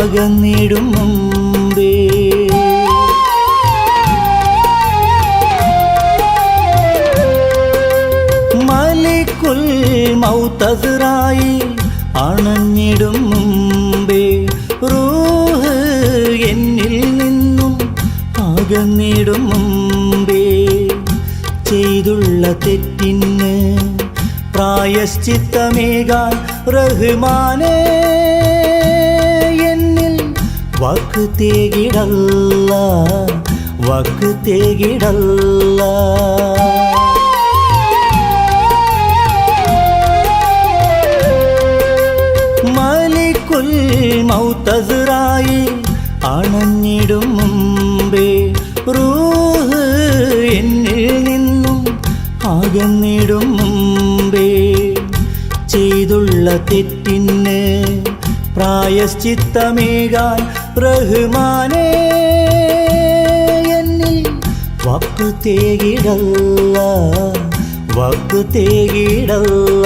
അകന്നിടും മുമ്പേ. മലിക്കുൽ മൗത്ത് അസ്റായീൽ അണഞ്ഞിടും മുമ്പേ റൂഹ് എന്നിൽ നിന്നും അകന്നിടും മുമ്പേ. ചെയ്തുള്ള തെറ്റിന് പ്രായശ്ചിത്തമേകാൻ റഹ്മാനേ എന്നിൽ വാക്ക് തേകിടല്ല, വാക്ക് തേകിടല്ല. മലിക്കുൽ മൗത്ത് അസ്റായീൽ അണഞ്ഞിടും മുമ്പേ റൂഹ് എന്നിൽ നിന്നും അകന്നിടും മുമ്പേ. ചെയ്തുള്ള തെറ്റിന് പ്രായശ്ചിത്തമേകാൻ റഹ്മാനേ എന്നിൽ വാക്ക് തേകിടല്ല, വാക്ക് തേകിടല്ല.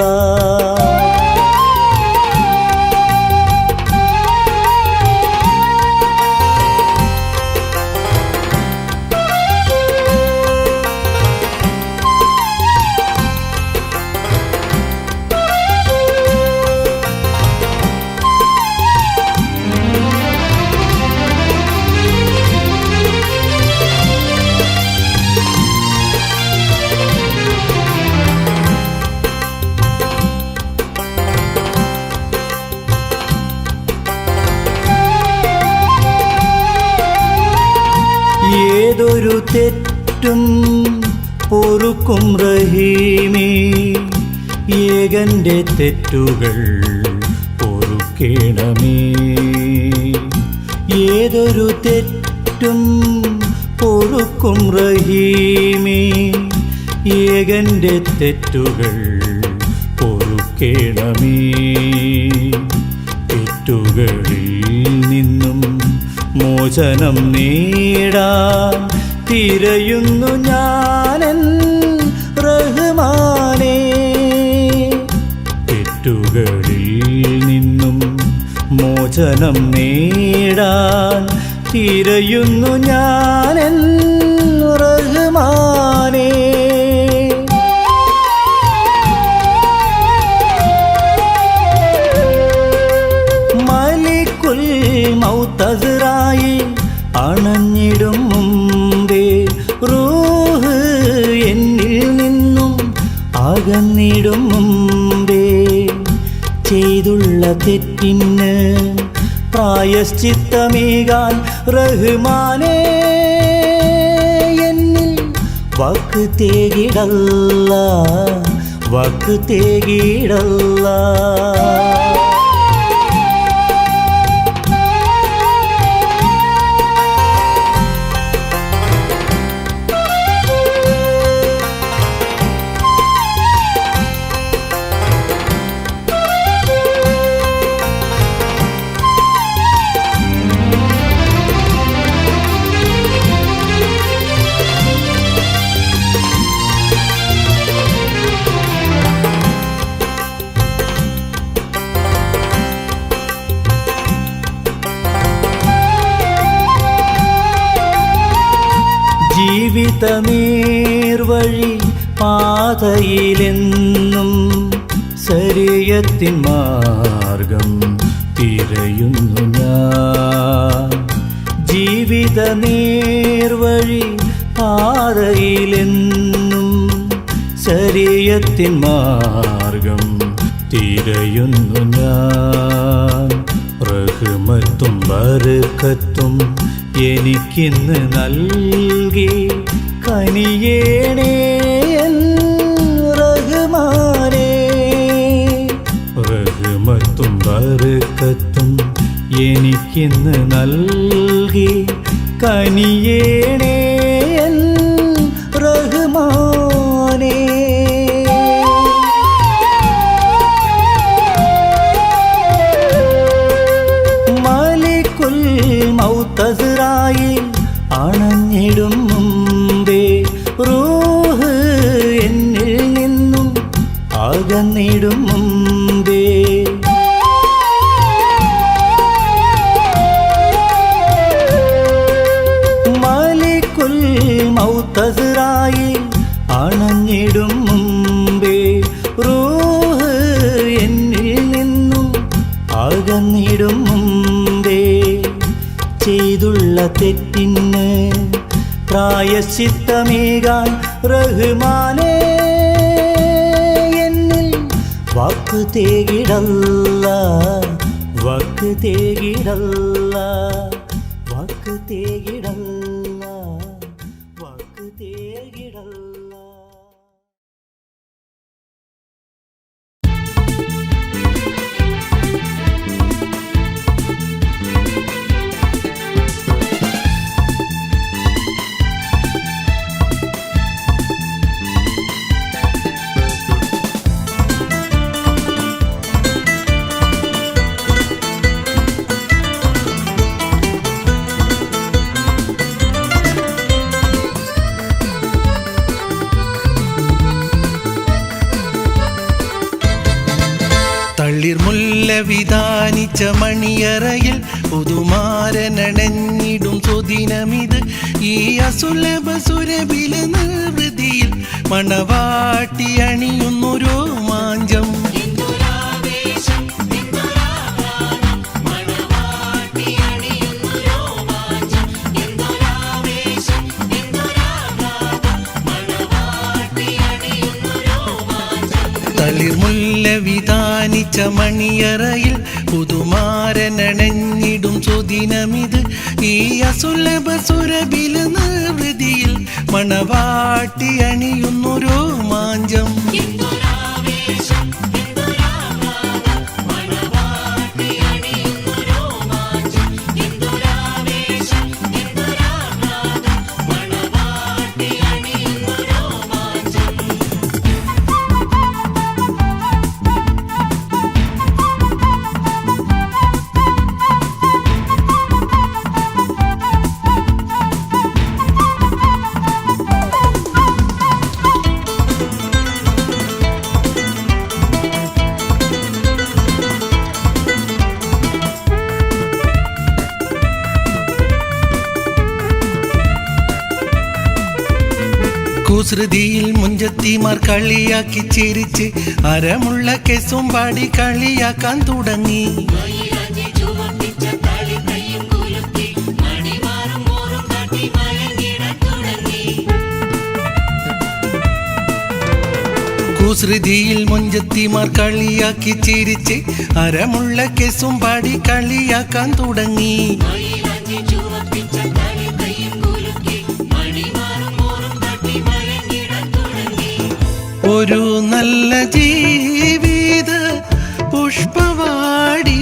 ഏതൊരു തെറ്റും പൊറുക്കും റഹീമേ, ഏകന്റെ തെറ്റുകൾ പൊറുക്കേണമേ. ഏതൊരു തെറ്റും പൊറുക്കും റഹീമേ, ഏകന്റെ തെറ്റുകൾ പൊറുക്കേണമേ. തെറ്റുകളിൽ നിന്നും മോചനം നേടാൻ തിരയുന്നു ഞാനൻ റഹ്മാനേ. തെറ്റുകളിൽ നിന്നും മോചനം നേടാൻ തിരയുന്നു ഞാനൻ റഹ്മാനേ. മലിക്കുൽ മൗത്ത് അസ്റായീൽ അണഞ്ഞിടും മുമ്പേ റൂഹ് എന്നിൽ നിന്നും അകന്നിടും മുമ്പേ. ചെയ്തുള്ള തെറ്റിന് പ്രായശ്ചിത്തമേകാൻ റഹ്മാനേ എന്നിൽ വാക്ക് തേകിടല്ല, വാക്ക് തേകിടല്ല. ജീവിതനേർവഴി പാതയിലെന്നും ശരീഅത്തിൻ മാർഗം തിരയുന്നു ഞാൻ. ജീവിതനേർവഴി പാതയിലെന്നും ശരീഅത്തിൻ മാർഗം തിരയുന്നു ഞാൻ. റഹ്മത്തും ബർക്കത്തും എനിക്കിന്ന് നൽകി കനിയേണേ റഹ്മാനേ. റഹ്മത്തും ബർക്കത്തും എനിക്കിന്ന് നൽകി കനിയേണേ റഹ്മാനേ. മലിക്കുൽ മൗത്ത് അസ്റായീൽ അണഞ്ഞിടും മുമ്പേ റൂഹ് എന്നിൽ നിന്നും അകന്നിടും മുമ്പേ. അകന്നിടും മുമ്പേ ചെയ്തുള്ള തെറ്റിന് പ്രായശ്ചിത്തമേകാൻ റഹ്മാനേ എന്നിൽ വാക്ക് തേകിടല്ല, വാക്ക് തേകിടല്ല, വാക്ക് തേകിടല്ല, വാക്ക് തേകിടല്ല. തളിർമുല്ല വിധാനിച്ച മണിയറയിൽ പുതുമാരനണഞ്ഞിടും സുദിനമിത്. ഈ അസുലഭ സുരഭില നിർവൃതിയിൽ മണവാട്ടി അണിയുന്നു രോമാഞ്ചം. തളിർമുല്ല വിധാനിച്ച മണിയറയിൽ പുതുമാരനണഞ്ഞിടും സുദിനമിത്. ഈ അസുലഭ സുരഭില നിർവൃതിയിൽ മണവാട്ടി അണിയുന്നു രോമാഞ്ചം. കുസൃതിയിൽ മുഞ്ചത്തിമാർ കളിയാക്കി ചിരിച്ച് അരമുള്ള കെസും പാടി കളിയാക്കാൻ തുടങ്ങി. കുസൃതിയിൽ മുഞ്ചത്തിമാർ കളിയാക്കി ചിരിച്ച് അരമുള്ള കെസും പാടി കളിയാക്കാൻ തുടങ്ങി. ഒരു നല്ല ജീവിത പുഷ്പവാടി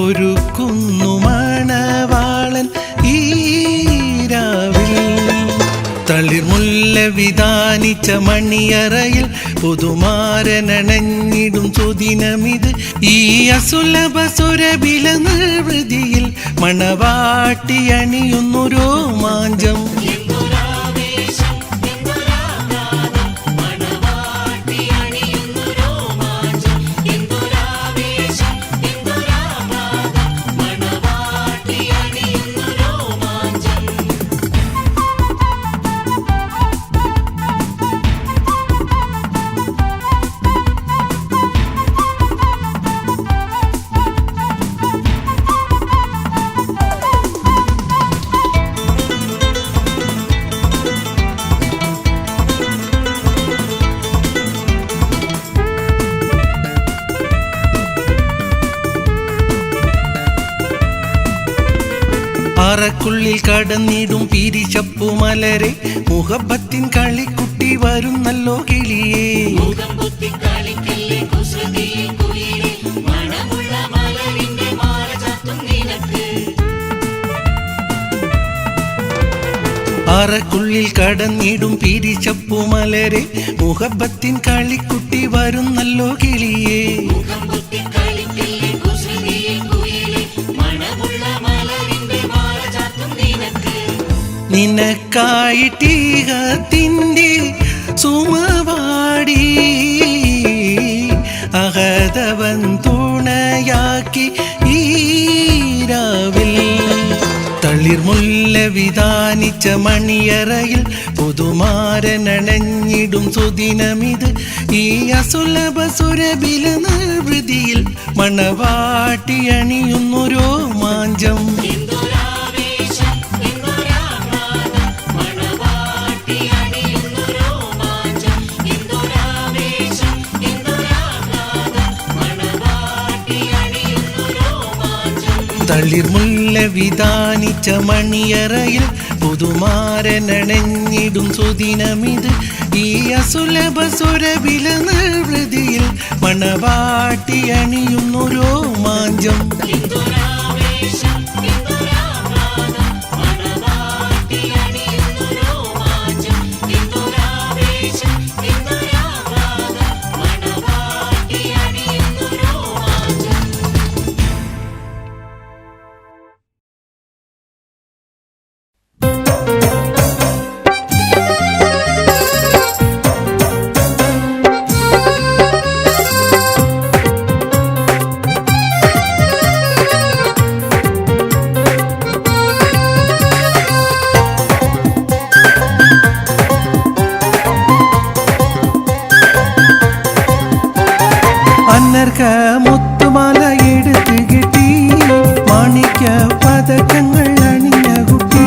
ഒരു കുന്നുമണവാളൻ ഈരാവിൽ. തളിർമുല്ല വിധാനിച്ച മണിയറയിൽ പുതുമാരനണഞ്ഞിടും സുദിനമിത്. ഈ അസുലഭ സുരഭില നിർവൃതിയിൽ മണവാട്ടി അണിയുന്നു രോമാഞ്ചം. അറക്കുള്ളിൽ കടന്നിടും പിരിശപ്പുമലരെ മുഹബത്തിൻ കളിക്കുട്ടി വരുന്നല്ലോ കിളിയേ. അറക്കുള്ളിൽ കടന്നിടും പിരിശപ്പുമലരെ മുഹബത്തിൻ കളിക്കുട്ടി വരുന്നല്ലോ കിളിയേ. നിനക്കായിട്ടീകത്തിൻ്റെ സുമവാടി അഹദവൻ തുണയാക്കി ഈരാവിൽ. തളിർമുല്ല വിധാനിച്ച മണിയറയിൽ പുതുമാരനണഞ്ഞിടും സുദിനമിത്. ഈ അസുലഭ സുരഭില നിർവൃതിയിൽ മണവാട്ടി അണിയുന്നു രോമാഞ്ചം. തളിർമുല്ല വിധാനിച്ച മണിയറയിൽ പുതുമാരനണഞ്ഞിടും സുദിനമിത്. ഈ അസുലഭ സുരഭില നിർവൃതിയിൽ മണവാട്ടി അണിയുന്നു രോമാഞ്ചം. അന്നർക്ക മുത്തുമാല എടുത്ത് കിട്ടി, മാണിക്യ പതക്കങ്ങൾ അണിഞ്ഞ കുട്ടി.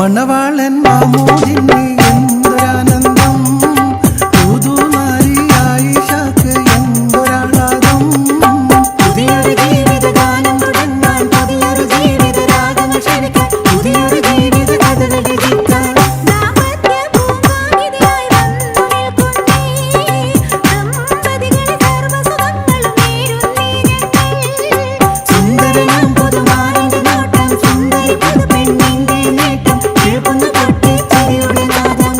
മണവാളൻ മാമൂദിന് എന്തൊരാനന്ദം, പുതുനാരി ആയിഷക്ക് എന്തൊരാഹ്ലാദം. പുതിയൊരു ജീവിതഗാനം തുടങ്ങാൻ, പുതിയൊരു ജീവിതരാഗങ്ങൾ ക്ഷണിക്കാൻ, പുതിയൊരു ജീവിത കഥകൾ രചിക്കാൻ സുന്ദരനാം പുതുമാരന്റെ നോട്ടം, സുന്ദരി പുതുപെണ്ണിന്റെ നേട്ടം, കേൾക്കുന്ന പൊട്ടിച്ചിരിയുടെ നാദം.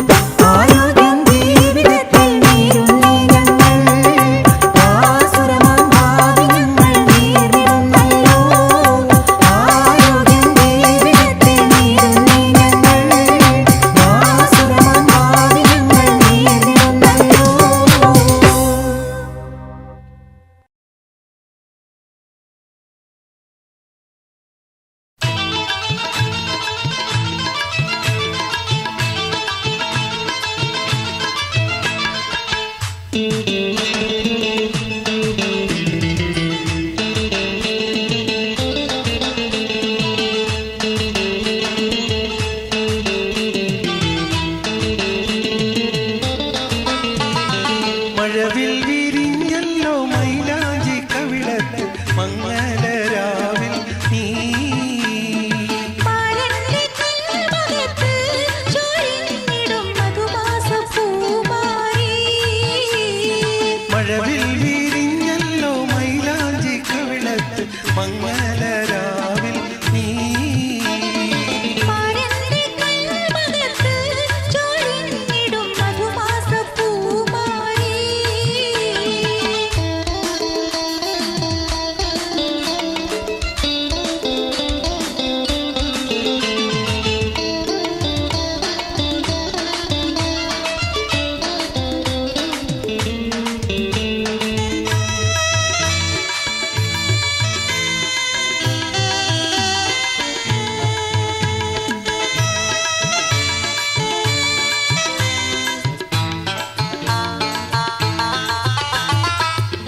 ആരോഗ്യം ജീവിതത്തിൽ നേരുന്നേ ഞങ്ങൾ, ആസുരമാം ഭാവി ഞങ്ങൾ നേരിടുന്നല്ലോ. ആരോഗ്യം ജീവിതത്തിൽ നേരുന്നേ ഞങ്ങൾ, ആസുരമാം ഭാവി ഞങ്ങൾ നേരിടുന്നല്ലോ. മഴവിൽ വിരിഞ്ഞല്ലോ മൈലാഞ്ചി കവിളത്ത് മംഗലരാവിൽ നീ. മഴവിൽ വിരിഞ്ഞല്ലോ മൈലാഞ്ചി കവിളത്ത് മംഗലരാവിൽ നീ.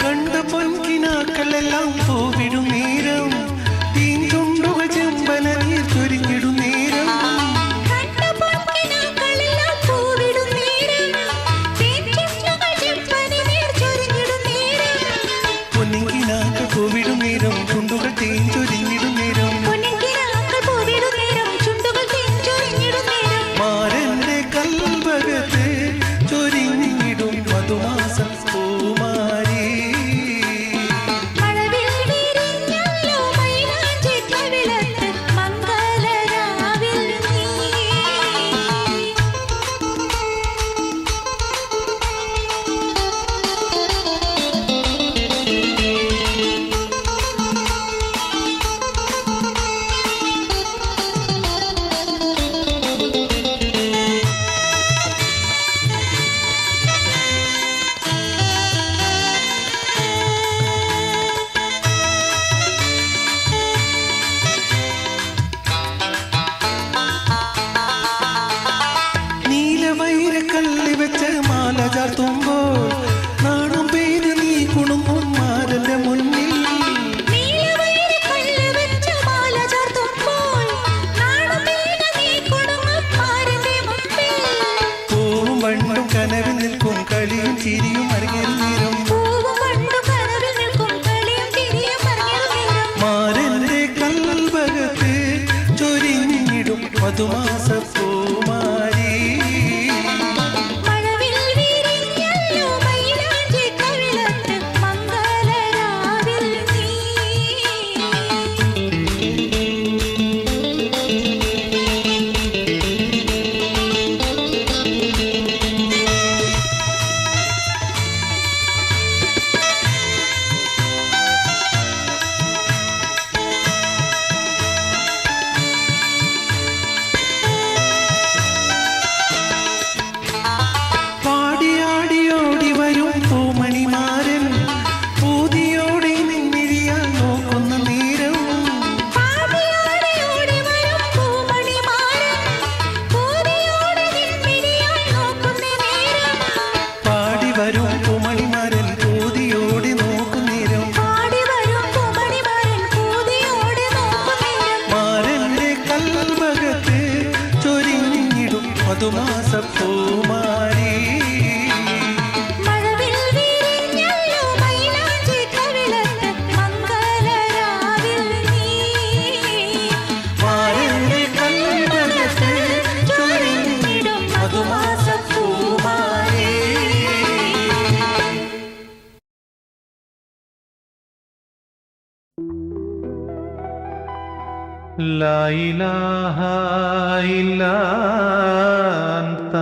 കണ്ട പൊൻകിനാക്കളെല്ലാം പൂവിടും നേരം, തീഞ്ചുണ്ടുകൾ ചെമ്പന നീർ ചൊരിഞ്ഞിടും നേരം. പൊന്നിങ്കിനാക്കൾ പൂവിടും നേരം, ചുണ്ടുകൾ തേഞ്ചൊരിഞ്ഞിടും നേരം. മാരന്റെ കൽവകത്ത് ചൊരിഞ്ഞിടും മധുമാസം പൂമാരി. നീലവൈരക്കല്ലി വെച്ച് മാല ചാർത്തുമ്പോൾ നാണം പെയ്ത് നീ കുണുങ്ങും മാരന്റെ മുന്നിൽ. പൂവും വണ്ടും കനവിൽ നിൽക്കും കളിയും ചിരിയും അരങ്ങേറും നേരം. മാരന്റെ കൽവകത്ത് ചൊരിഞ്ഞിടും മധുമാസ പൂമാരി. മധുമാസ പൂമാരി لا إله إلا أنت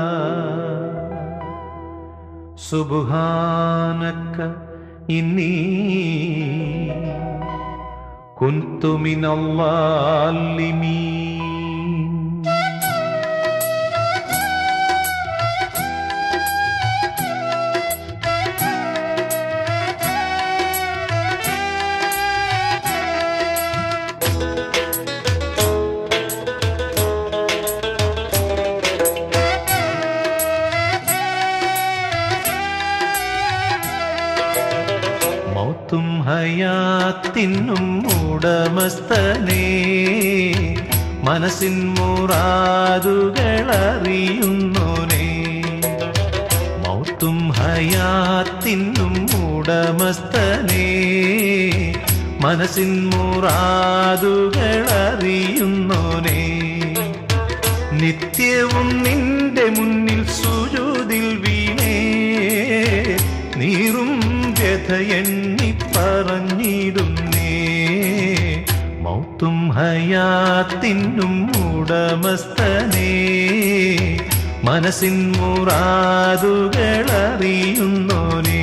سبحانك إني كنت من الظالمين മൗത്തും ഹയാത്തിനും ഉടമസ്ഥനേ മനസ്സിൻ മുറാദുകളറിയുന്നോനേ മൗത്തും ഹയാത്തിനും ഉടമസ്ഥനേ മനസ്സിൻ മുറാദുകളറിയുന്നോനേ നിത്യവും നിന്റെ മുന്നിൽ സുജൂദിൽ വീണേ നീറും വ്യഥ എണ്ണി പറഞ്ഞിടുന്നേ മൗത്തും ഹയാത്തിനും ഉടമസ്ഥനേ മനസ്സിൻ മുറാദുകളറിയുന്നോനേ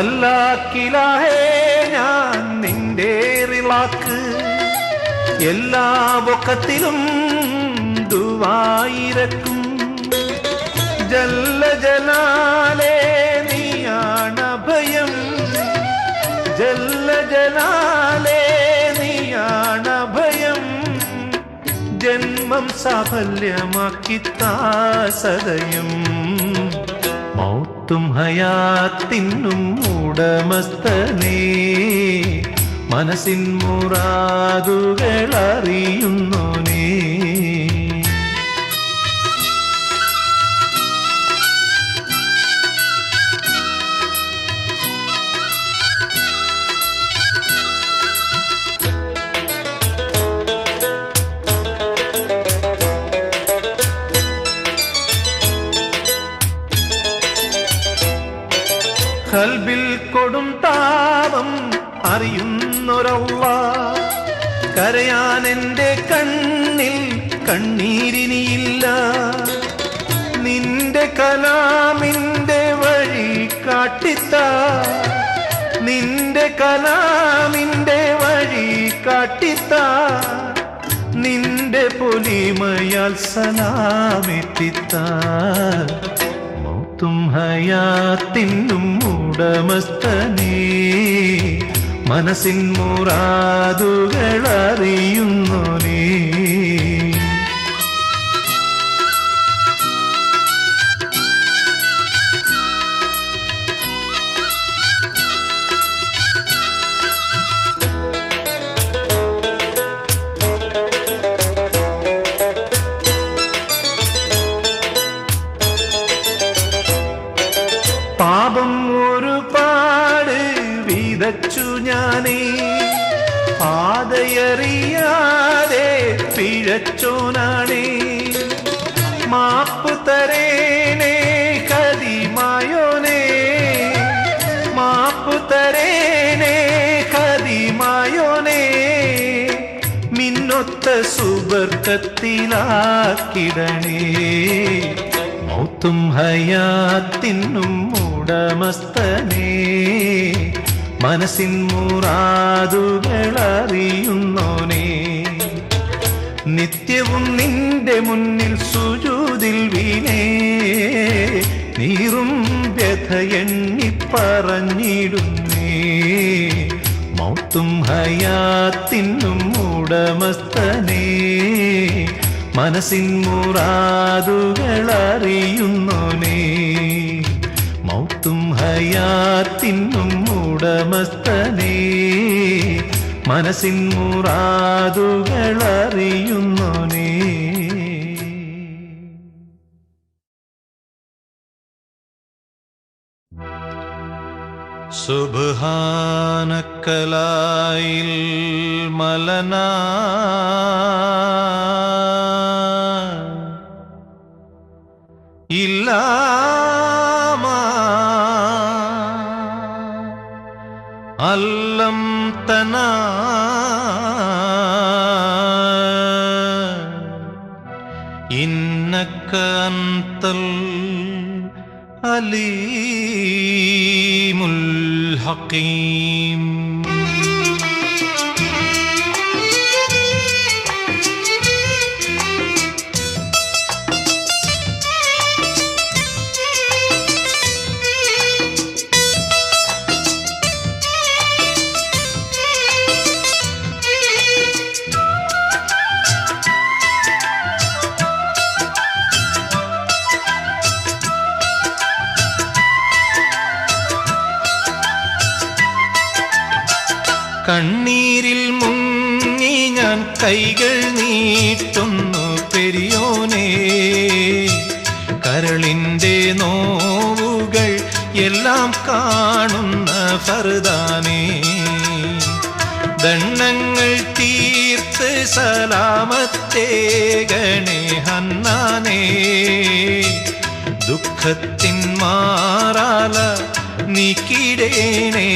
ഖല്ലാക്കിലാഹേ ഞാൻ നിന്റെ റിളാക്ക് എല്ലാ വഖത്തിലും ദുആയിരക്കും ജല്ല ജലാലേ നീയാണ് ഭയം ജല്ല ജലാലേ നീയാണ് ഭയം ജന്മം സാഫല്യമാക്കിത്താ സദയം മൗത്തും ഹയാത്തിനും ഉടമസ്ഥനേ മനസ്സിൻ മുറാദുകളറിയുന്നോനേ ഖൽബിൽ കൊടും താപം അറിയുന്നൊരല്ലാഹ് കരയാൻ എൻ്റെ കണ്ണിൽ കണ്ണീരിനിയില്ല നിന്റെ കലാമിൻ്റെ വഴി കാട്ടിത്താ നിന്റെ കലാമിൻ്റെ വഴി കാട്ടിത്താ നിന്റെ പൊലിമയാൽ സലാമെത്തിത്താ മൗത്തും ഹയാത്തിനും ഉടമസ്ഥനേ മനസ്സിൻ മുറാദുകളറിയുന്നോനേ പാപം ഒരുപാട് വിതച്ചു ഞാനേ പാതയറിയാതെ പിഴച്ചോനാണേ മാപ്പ് തരേനേ കദിമായോനേ മാപ്പ് തരേനേ കദിമായോനേ മിന്നൊത്ത സുബർക്കത്തിലാക്കിടണേ മൗത്തും ഹയാത്തിനും ഉടമസ്ഥനേ മനസ്സിൻ മുറാദുകളറിയുന്നോനേ നിത്യവും നിന്റെ മുന്നിൽ സുജൂദിൽ വീണേ നീറും വ്യഥ എണ്ണി പറഞ്ഞിടുന്നേ മൗത്തും ഹയാത്തിനും ഉടമസ്ഥനേ, മനസ്സിൻ മുറാദുകൾ അറിയുന്നോനേ. മൗത്തും ഹയാത്തിനും ഉടമസ്ഥനേ, മനസ്സിൻ മുറാദുകൾ അറിയുന്നോനേ. സുബ്ഹാനക്കലായിൽ മലനാ ഇല്ലാമ അല്ലം തന ഇന്നക അന്തൽ അലീമുൽ ഹകീം. കണ്ണീരിൽ മുങ്ങി ഞാൻ കൈകൾ നീട്ടുന്നു പെരിയോനേ, കരളിൻ്റെ നോവുകൾ എല്ലാം കാണുന്ന ഫർദാനേ. ദണ്ണങ്ങൾ തീർത്ത് സലാമത്തേകണേ ഹന്നാനേ, ദുഃഖത്തിൻ മാറാല നീക്കിടേണേ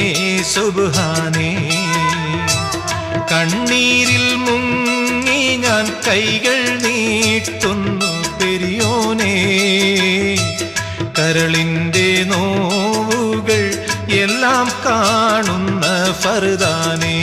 സുബ്ഹാനേ. കണ്ണീരിൽ മുങ്ങി ഞാൻ കൈകൾ നീട്ടുന്നു പെരിയോനേ, കരളിൻ്റെ നോവുകൾ എല്ലാം കാണുന്ന ഫർദാനേ.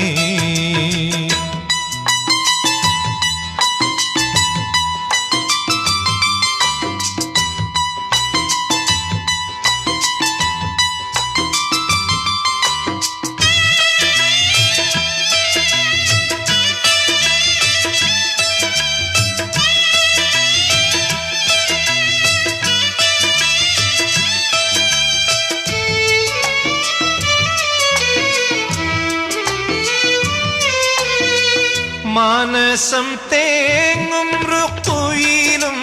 മാനസം തേങ്ങും റുക്കൂയിലും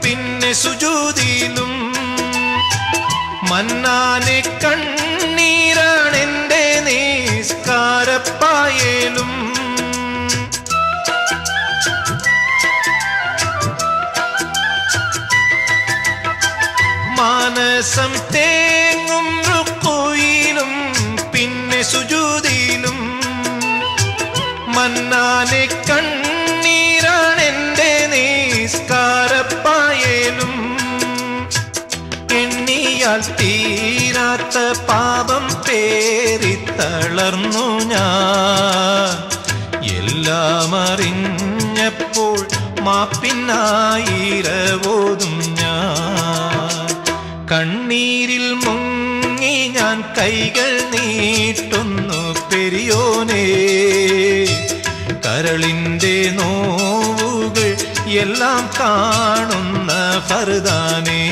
പിന്നെ സുജൂദിലും, മന്നാനെ കണ്ണീരാണെൻ്റെ നിസ്കാരപ്പായേലും. മാനസം തേങ്ങും റുക്കൂയിലും പിന്നെ സുജൂദിലും, മന്നാനെ കണ്ണീരാണെൻ്റെ നിസ്കാരപ്പായേലും. എണ്ണിയാൽ തീരാത്ത പാപം പേരിത്തളർന്നു ഞാൻ, എല്ലാം അറിഞ്ഞപ്പോൾ മാപ്പിനായിരവോതും ഞാൻ. കണ്ണീരിൽ മുങ്ങി ഞാൻ കൈകൾ നീട്ടുന്നു പെരിയോനേ, കരളിൻ്റെ നോവുകൾ എല്ലാം കാണുന്ന ഫർദാനേ.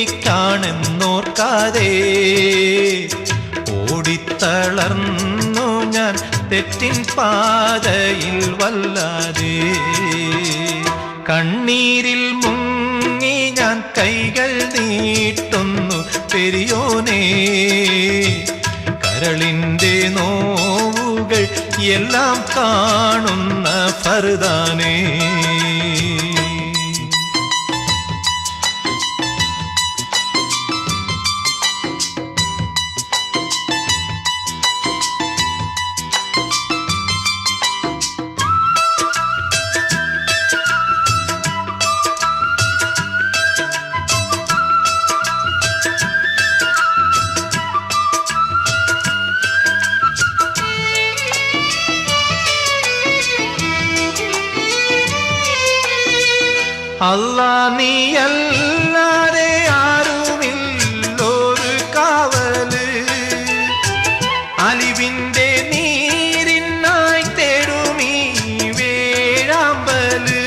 എനിക്കാണെന്നോർക്കാതെ ഓടിത്തളർന്നു ഞാൻ തെറ്റിൻ പാതയിൽ വല്ലാതെ. കണ്ണീരിൽ മുങ്ങി ഞാൻ കൈകൾ നീട്ടുന്നു പെരിയോനേ, കരളിൻ്റെ നോവുകൾ എല്ലാം കാണുന്ന ഫർദാനേ. അല്ലാ നീയല്ലാതെ ആരുമില്ലൊരു കാവല്, അലിവിന്റെ നീരിനായി തേടുമീ വേഴാമ്പല്.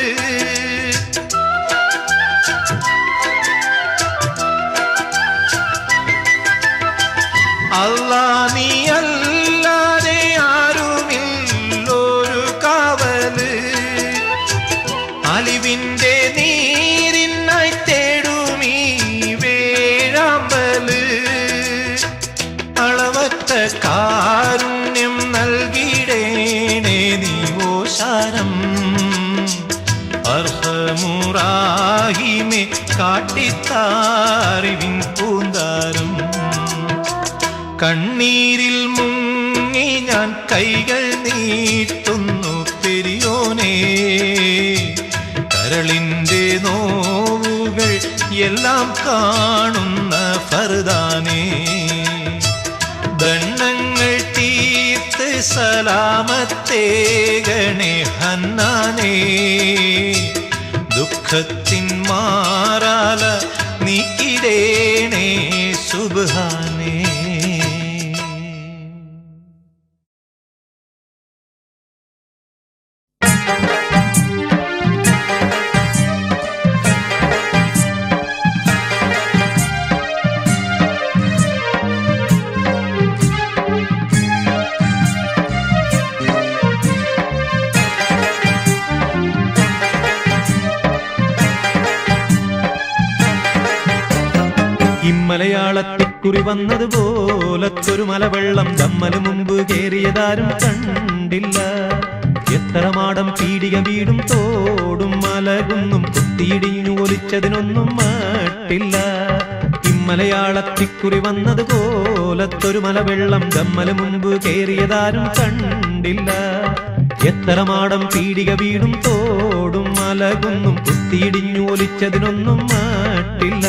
അല്ലാ നീയല്ലാതെ ആരുമില്ലൊരു കാവല്, അലിവിന്റെ നീരിനായി തേടുമീ വേഴാമ്പല്. അളവറ്റ കാരുണ്യം നൽകിടേണേ നീ ഓശാരം, അർഹമുറാഹിമെ കാട്ടിത്താറിവിൻ പൂന്താരം. കണ്ണീരിൽ മുങ്ങി ഞാൻ കൈകൾ നീട്ടുന്നു പെരിയോനേ, കരളിൻ്റെ നോവുകൾ എല്ലാം കാണുന്ന ഫർദാനേ. ദണ്ണങ്ങൾ തീർത്ത് സലാമത്തേകണേ ഹന്നാനേ, ദുഃഖത്തിൻ മാറാല നീക്കിടേണേ സുബ്ഹാനേ. മലയാളത്തിക്കുറി വന്നതുപോലത്തൊരു മലവെള്ളം നമ്മന് മുമ്പ് കേറിയതാരും കണ്ടില്ല. എത്ര മാടം പീടിക വീടും തോടും മലകുന്നും കുത്തിയിടിഞ്ഞു ഒലിച്ചതിനൊന്നും മട്ടില്ല. ഇമ്മലയാളത്തിക്കുറി വന്നതുപോലത്തൊരു മലവെള്ളം നമ്മന് മുമ്പ് കേറിയതാരും കണ്ടില്ല. എത്ര മാടം പീടിക വീടും തോടും മലകുന്നും കുത്തിയിടിഞ്ഞു ഒലിച്ചതിനൊന്നും മട്ടില്ല.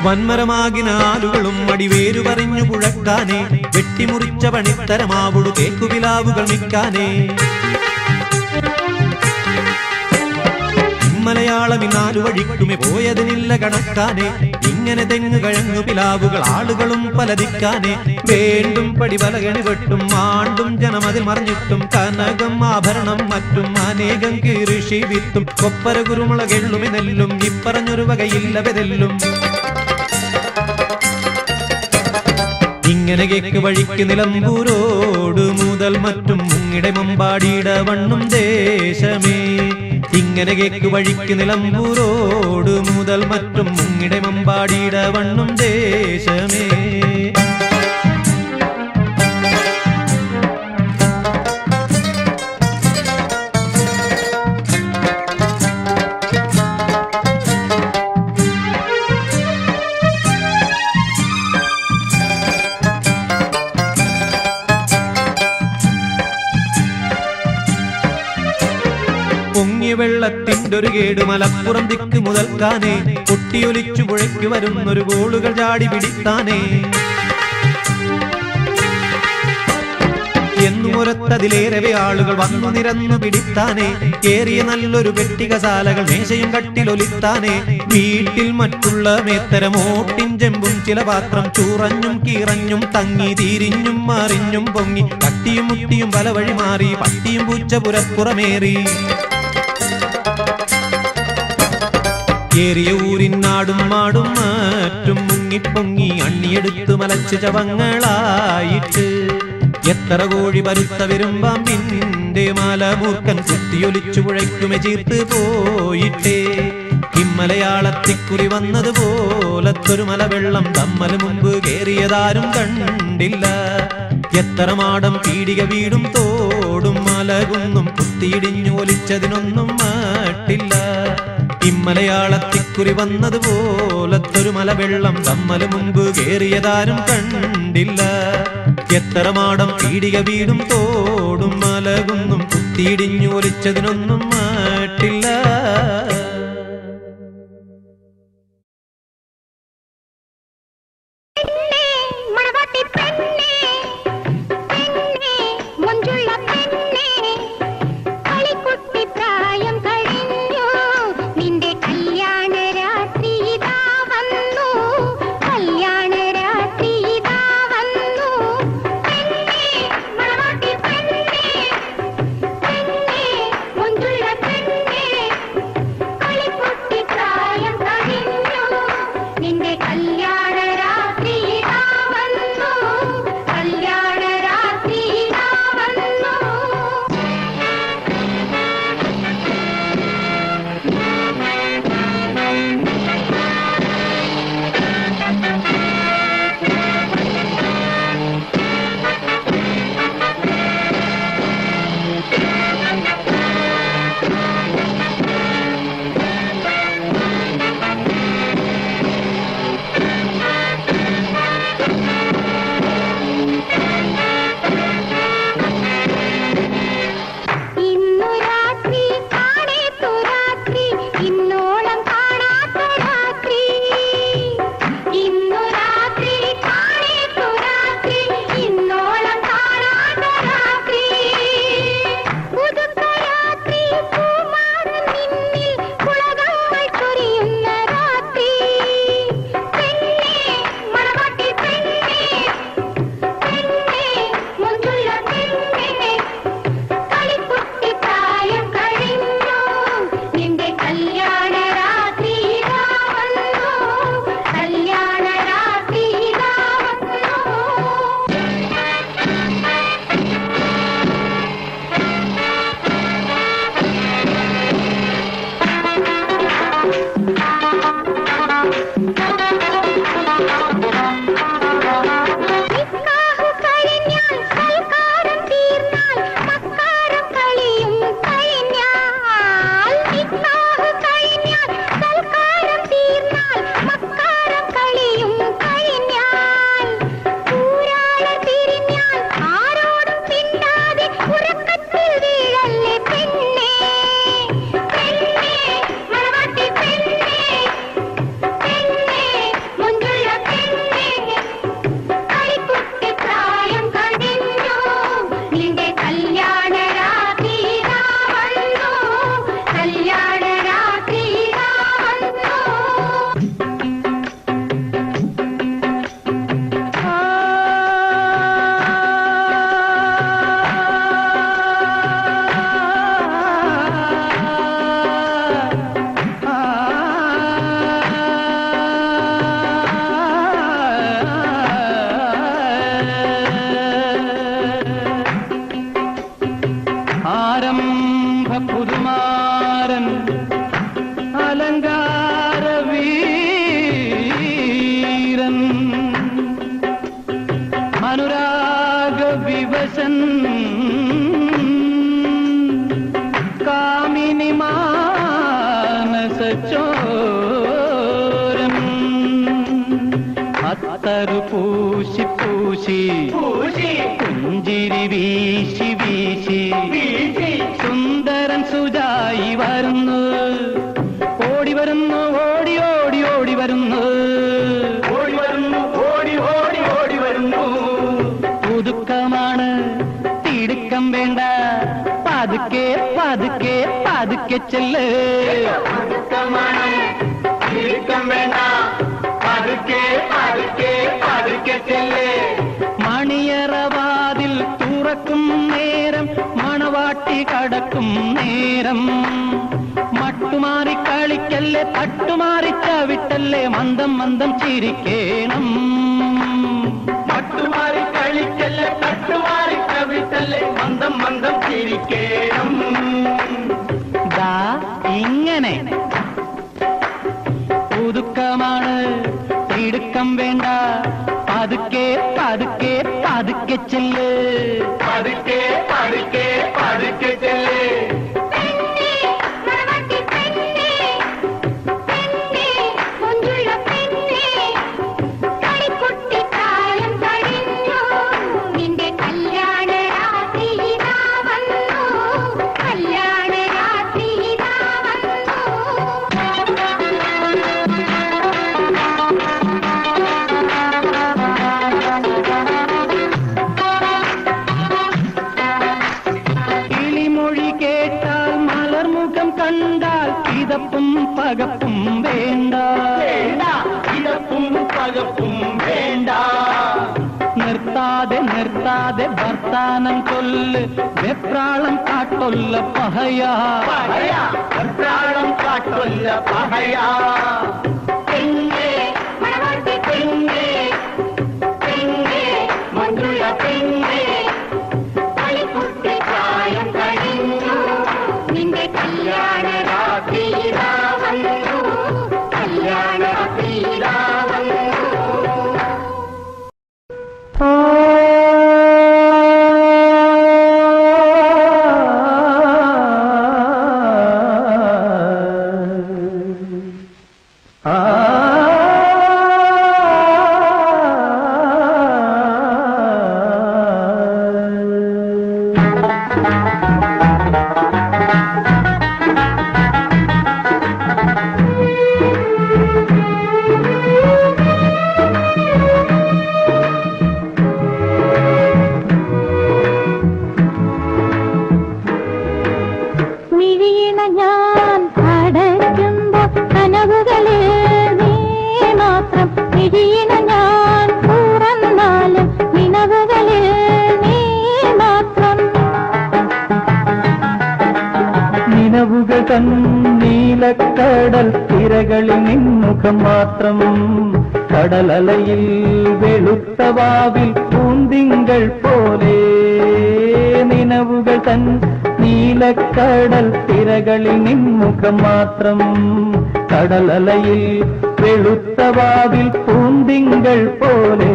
വൻമരമാകിനാലുകളും അടിവേരു പറഞ്ഞു പുഴക്കാനേ, വെട്ടിമുറിച്ച പണിത്തരമാവുടു തേക്കുവിലാവുകൾ നിൽക്കാനേ. മലയാളം ഇന്നാലു വഴിക്കുമേ പോയതിനില്ല കണക്കാനേ, ഇങ്ങനെ തെങ്ങു കഴങ്ങു പിലാവുകൾ ആളുകളും പലതിക്കാനേ. വേണ്ടും പടി പലകണി വെട്ടും ആണ്ടും ജനമതിൽ മറിഞ്ഞിട്ടും കനകം ആഭരണം മറ്റും അനേകം കൃഷി വിത്തും കൊപ്പര കുരുമുളകെള്ളുമി നെല്ലും ഇപ്പറഞ്ഞൊരു വകയില്ല വെതെല്ലും. ഇങ്ങനെ കേക്ക് വഴിക്ക് നിലമ്പൂരോട് മുതൽ മറ്റും മുങ്ങിടെ മമ്പാടിയുടെ വണ്ണും ദേശമേ. ഇങ്ങനെ കേക്ക് വഴിക്ക് നിലമ്പൂരോട് മുതൽ മറ്റും മുങ്ങിടെ മമ്പാടിയുടെ വണ്ണും ദേശമേ. പൊങ്ങിയ വെള്ളത്തിൻ്റെ ഒരു കേട് മലപ്പുറം ദിക്ക് മുതൽക്കാനേ, പൊട്ടിയൊലിച്ചു പുഴയ്ക്ക് വരുന്നൊരു ഗോളുകൾ ചാടി പിടിത്താനേ. എന്നുമൊരത്തതിലേറെ ആളുകൾ വന്നു നിരന്നു പിടിത്താനേ. ഏറിയ നല്ലൊരു പെട്ടികസാലകൾ മേശയും കട്ടിലൊലിത്താനേ. വീട്ടിൽ മറ്റുള്ള മേത്തരമോട്ടിൻ ചെമ്പും ചില പാത്രം ചൂറഞ്ഞും കീറഞ്ഞും തങ്ങി തിരിഞ്ഞും മറിഞ്ഞും പൊങ്ങി തട്ടിയും മുട്ടിയും പല വഴി മാറി പട്ടിയും പൂച്ച പുരപ്പുറമേറി. ഏറിയ ഊരിനാടും മാടും മാറ്റും മുങ്ങിപ്പൊങ്ങി അണ്ണിയെടുത്തു മലച്ചു ചവങ്ങളായിട്ട്. എത്ര കോഴി പരുത്ത വരുമ്പാമ്പിന്റെ മാലമൂർക്കൻ കുത്തിയൊലിച്ചു പുഴയ്ക്കുമെ ചീർത്ത് പോയിട്ടേ. ഇമ്മലയാളത്തിക്കുറി വന്നതുപോലത്തൊരു മലവെള്ളം തമ്മല് മുമ്പ് കേറിയതാരും കണ്ടില്ല. എത്ര മാടം പീടിക വീടും തോടും മലകുന്നും കുത്തിയിടിഞ്ഞു ഒലിച്ചതിനൊന്നും മാട്ടില്ല. ഇമ്മലയാളത്തിക്കുറി വന്നതുപോലത്തൊരു മലവെള്ളം തമ്മല് മുമ്പ് കേറിയതാരും കണ്ടില്ല. എത്ര മാടം പീടിക വീടും തോടും മലകുന്നും കുത്തിയിടിഞ്ഞു ഒലിച്ചതിനൊന്നും മാട്ടില്ല. അത്തറു പൂശി പൂശി പുഞ്ചിരി വീശി വീശി സുന്ദരൻ സുജായി വരുന്നു, ഓടി വരുന്നു, ഓടി ഓടി ഓടി വരുന്നു, ഓടി വരുന്നു, ഓടി ഓടി ഓടി വരുന്നു. പുതുക്കമാണ് പതുക്കെ ചെല്ല് മണിയറവാതിൽ തുറക്കും നേരം മണവാട്ടി കടക്കും നേരം മട്ടുമാറി കളിക്കല്ലേ തട്ടുമാറി ചവിട്ടല്ലേ മന്ദം മന്ദം ചിരിക്കേണം മട്ടുമാറി കളിക്കല്ലേ തട്ടുമാറി ചവിട്ടല്ലേ മന്ദം മന്ദം ചിരിക്കേണം ദാ ഇങ്ങനെ പുതുക്കമാണ് തിടുക്കം വേണ്ട പതുക്കെ പതുക്കെ പതുക്കെ ചെല്ല് പതുക്കെ പതുക്കെ പതുക്കെ ചെല്ല് കണ്ടാൽ ഇതപ്പും പകപ്പും വേണ്ട ഇതപ്പും പകപ്പും വേണ്ട നിർത്താതെ നിർത്താതെ വർത്താനം കൊല്ല് വെപ്രാളം കാട്ടൊല്ല പഹയാ വെപ്രാളം കാട്ടൊല്ല പഹയാ പെണ്ണേ മണവാട്ടി പെണ്ണേ പെണ്ണേ മഞ്ജുള പെണ്ണേ കളിക്കുട്ടി പ്രായം കഴിഞ്ഞു നിന്റെ കല്യാണ രാത്രി വന്നു കല്യാണ രാത്രി വന്നു നീലക്കടൽ തിരകളിൽ നിൻമുഖം മാത്രം കടലലയിൽ വെളുത്ത വാവിൽ പൂന്തിങ്കൾ പോലെ നിനവുകൾ തൻ നീലക്കടൽ തിരകളിൽ നിൻമുഖം മാത്രം കടലലയിൽ വെളുത്ത വാവിൽ പൂന്തിങ്കൾ പോലെ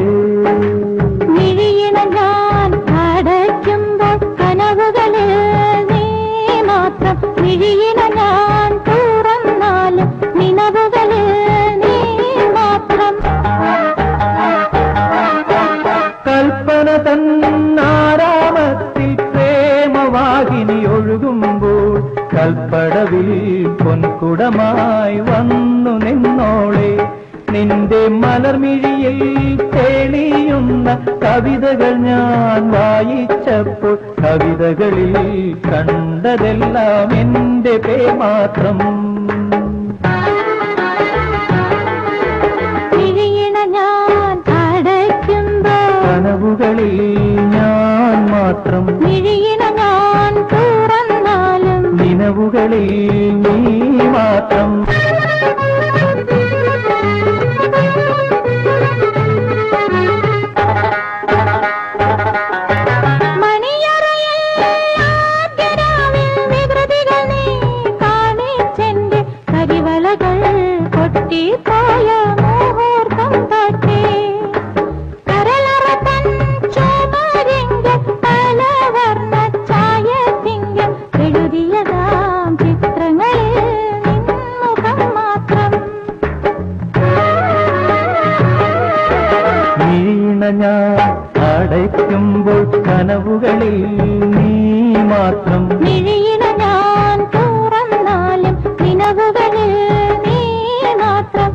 കൽപ്പന തന്നാരാമത്തിൽ പ്രേമവാഹിനി ഒഴുകുമ്പോൾ കൽപ്പടവിൽ പൊൻകുടമായി വന്നു നിന്നോളെ നിന്റെ മലർമിഴിയിൽ തെളിയുന്ന കവിതകൾ ഞാൻ വായിച്ചപ്പോൾ കവിതകളിൽ കണ്ടതെല്ലാം എന്റെ പേ മാത്രം കനവുകളിൽ ഞാൻ മാത്രം ഞാൻ തുറന്നാലും നിനവുകളിൽ നീ മാത്രം ഞാൻ അടയ്ക്കുമ്പോൾ കനവുകളിൽ നീ മാത്രം ഞാൻ തുറന്നാലും നിലവുകളിൽ നീ മാത്രം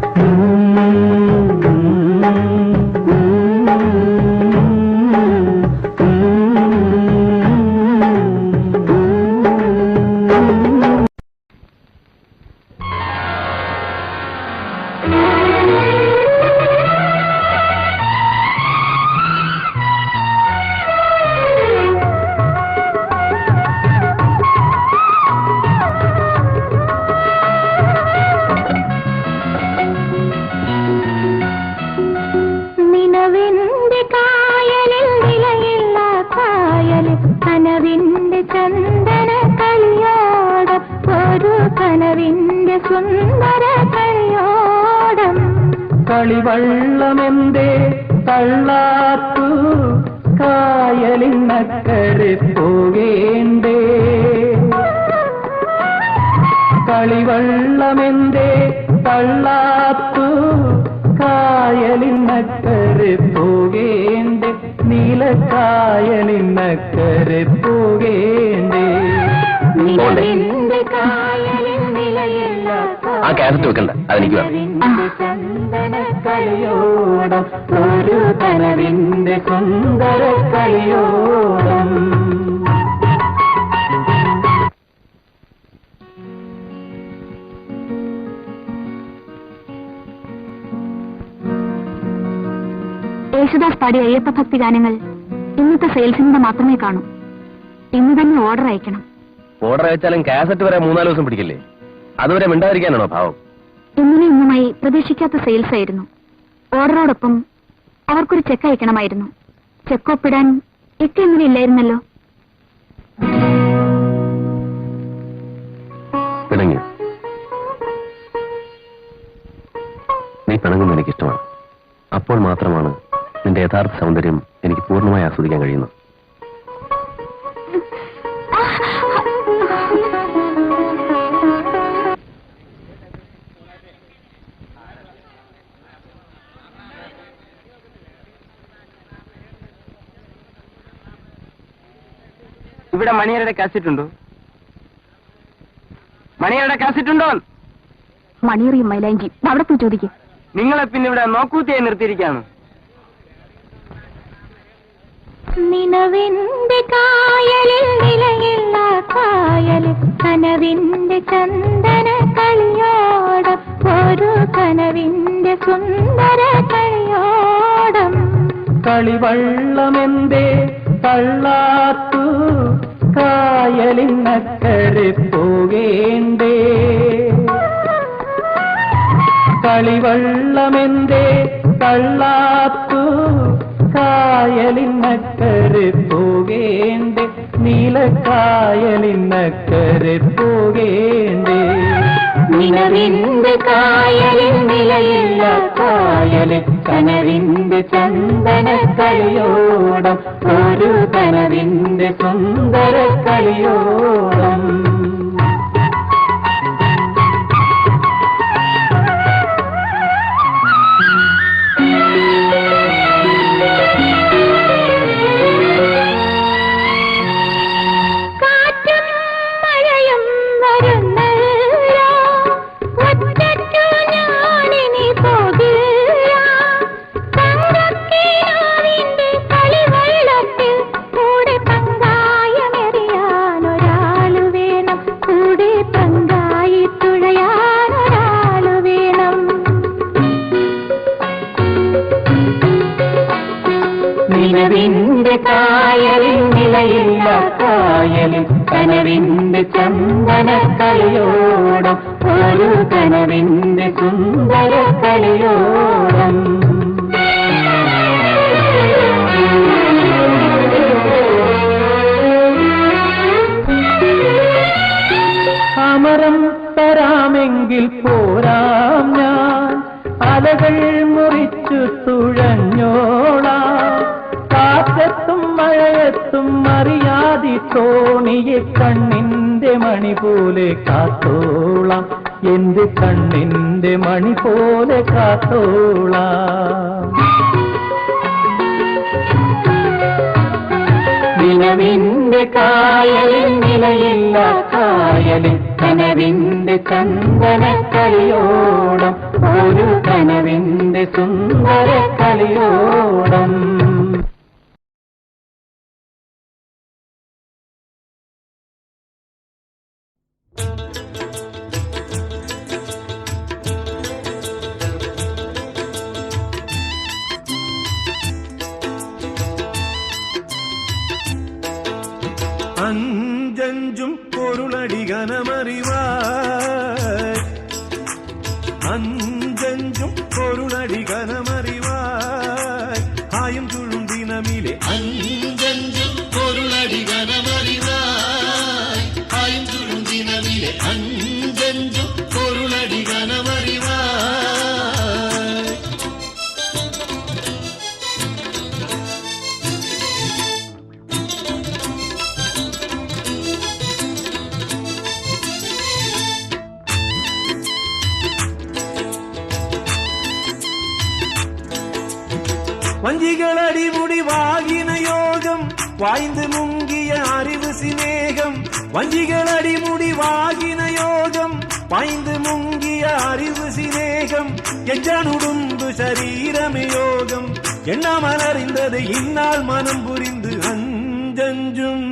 സുന്ദര കളിയോടം. കളിവള്ളമെന്തേ തള്ളാത്തു കായലിനക്കരെ പോകേണ്ടേ? കളിവള്ളമെന്തേ തള്ളാത്തു കായലിനക്കരെ പോകേണ്ടേ? നീലക്കായലിനക്കരെ പോകേണ്ടേ? നിലവിന്റെ കായലിൽ നിലയില്ല ആ കാസറ്റ് വെക്കണ്ട, അതെനിക്ക് വേണം. ചന്ദന കളിയോടം ഒരു കനവിന്റെ സുന്ദര കളിയോടം. യേശുദാസ് പാടിയ അയ്യപ്പ ഭക്തി ഗാനങ്ങൾ ഇന്നത്തെ സെയിൽസിന്റെ മാത്രമേ കാണൂ. ഇന്ന് തന്നെ ഓർഡർ അയക്കണം. ഓർഡർ അയച്ചാലും കാസറ്റ് വരെ 3-4 ദിവസം പിടിക്കില്ലേ? അതുവരെ മിണ്ടാതിരിക്കാനാണോ ഭാവം? ഇന്നലെ ഇന്നുമായി പ്രതീക്ഷിക്കാത്ത സെയിൽസ് ആയിരുന്നു. ഓർഡറോടൊപ്പം അവർക്കൊരു ചെക്ക് അയക്കണമായിരുന്നു. ചെക്ക് ഒപ്പിടാൻ ഇന്നലെ ഇല്ലായിരുന്നല്ലോ. പിണങ്ങി നീ പിണങ്ങുന്ന എനിക്കിഷ്ടമാണ്. അപ്പോൾ മാത്രമാണ് നിന്റെ യഥാർത്ഥ സൗന്ദര്യം എനിക്ക് പൂർണ്ണമായി ആസ്വദിക്കാൻ കഴിയുന്നത്. ഇവിടെ മണിയരുടെ കാസറ്റ് ഉണ്ടോ? മണിയരുടെ കാസറ്റ് ഉണ്ടോ? മണിയറിയും മൈലാഞ്ചി അവിടെ പോയി ചോദിക്കും. നിങ്ങളെ പിന്നെ ഇവിടെ നോക്കൂത്തിയായി നിർത്തിയിരിക്കാണ്. നിലവിന്റെ കായലിൽ നിലയില്ല കായലിൽ കനവിന്റെ ചന്ദന കളിയോടം. ഒരു കനവിന്റെ സുന്ദര കളിയോടം. കളിവള്ളമെന്തേ തള്ളാത്തു കായലിനക്കരെ പോകേണ്ടേ? കളിവള്ളമെന്തേ തള്ളാത്തു കായലിനക്കരെ പോകേണ്ടേ? നീലക്കായലിനക്കരെ പോകേണ്ടേ? നിലവിന്റെ കായലിൽ നിലയില്ല കായലിൽ കനവിന്റെ ചന്ദന കളിയോടം. ഒരു കനവിന്റെ സുന്ദര കളിയോടം. നിലവിന്റെ കായലിൽ നിലയില്ല കായലിൽ കനവിന്റെ ചന്ദന കളിയോടം. ഒരു കനവിന്റെ സുന്ദര കളിയോടം. അമരം തരാമെങ്കിൽ പോരാം ഞാൻ, അലകൾ മുറിച്ചു തുഴഞ്ഞോളാം. കാറ്റത്തും മഴയത്തും അറിയാതി തോണിയെ കണ്ണിന്റെ മണി പോലെ കാത്തോളാം. എന്റെ കണ്ണിന്റെ മണി പോലെ കാത്തോളാം. നിലവിന്റെ കായലിൽ നിലയില്ല കായലിൽ കനവിന്റെ ചന്ദന കളിയോടം. ഒരു കനവിന്റെ സുന്ദര കളിയോടം. അഞ്ചഞ്ചും പൊരുളടി കനമറിവായ്. അഞ്ചഞ്ചും പൊരുളടി കനമറിവായ്. ആയും ചുഴും ദിനമിലെ അഞ്ചഞ്ചും പൊരുളടി കനമറിവായ്. ആയും ചുഴും ദിനമിലെ അഞ്ചഞ്ചും പൊരുളടി കനമ வஞ்சிகள் அடிமுடி வாகின யோகம் வாய்ந்து முங்கிய அறிவு சிநேகம் வஞ்சிகள் அடிமுடி வாகின யோகம் வாய்ந்து முங்கிய அறிவு சிநேகம் எஜனுடுந்து சரீரமே யோகம் எண்ணாமல் அறிந்தது இந்நாள் மனம் புரிந்து அஞ்சஞ்சும்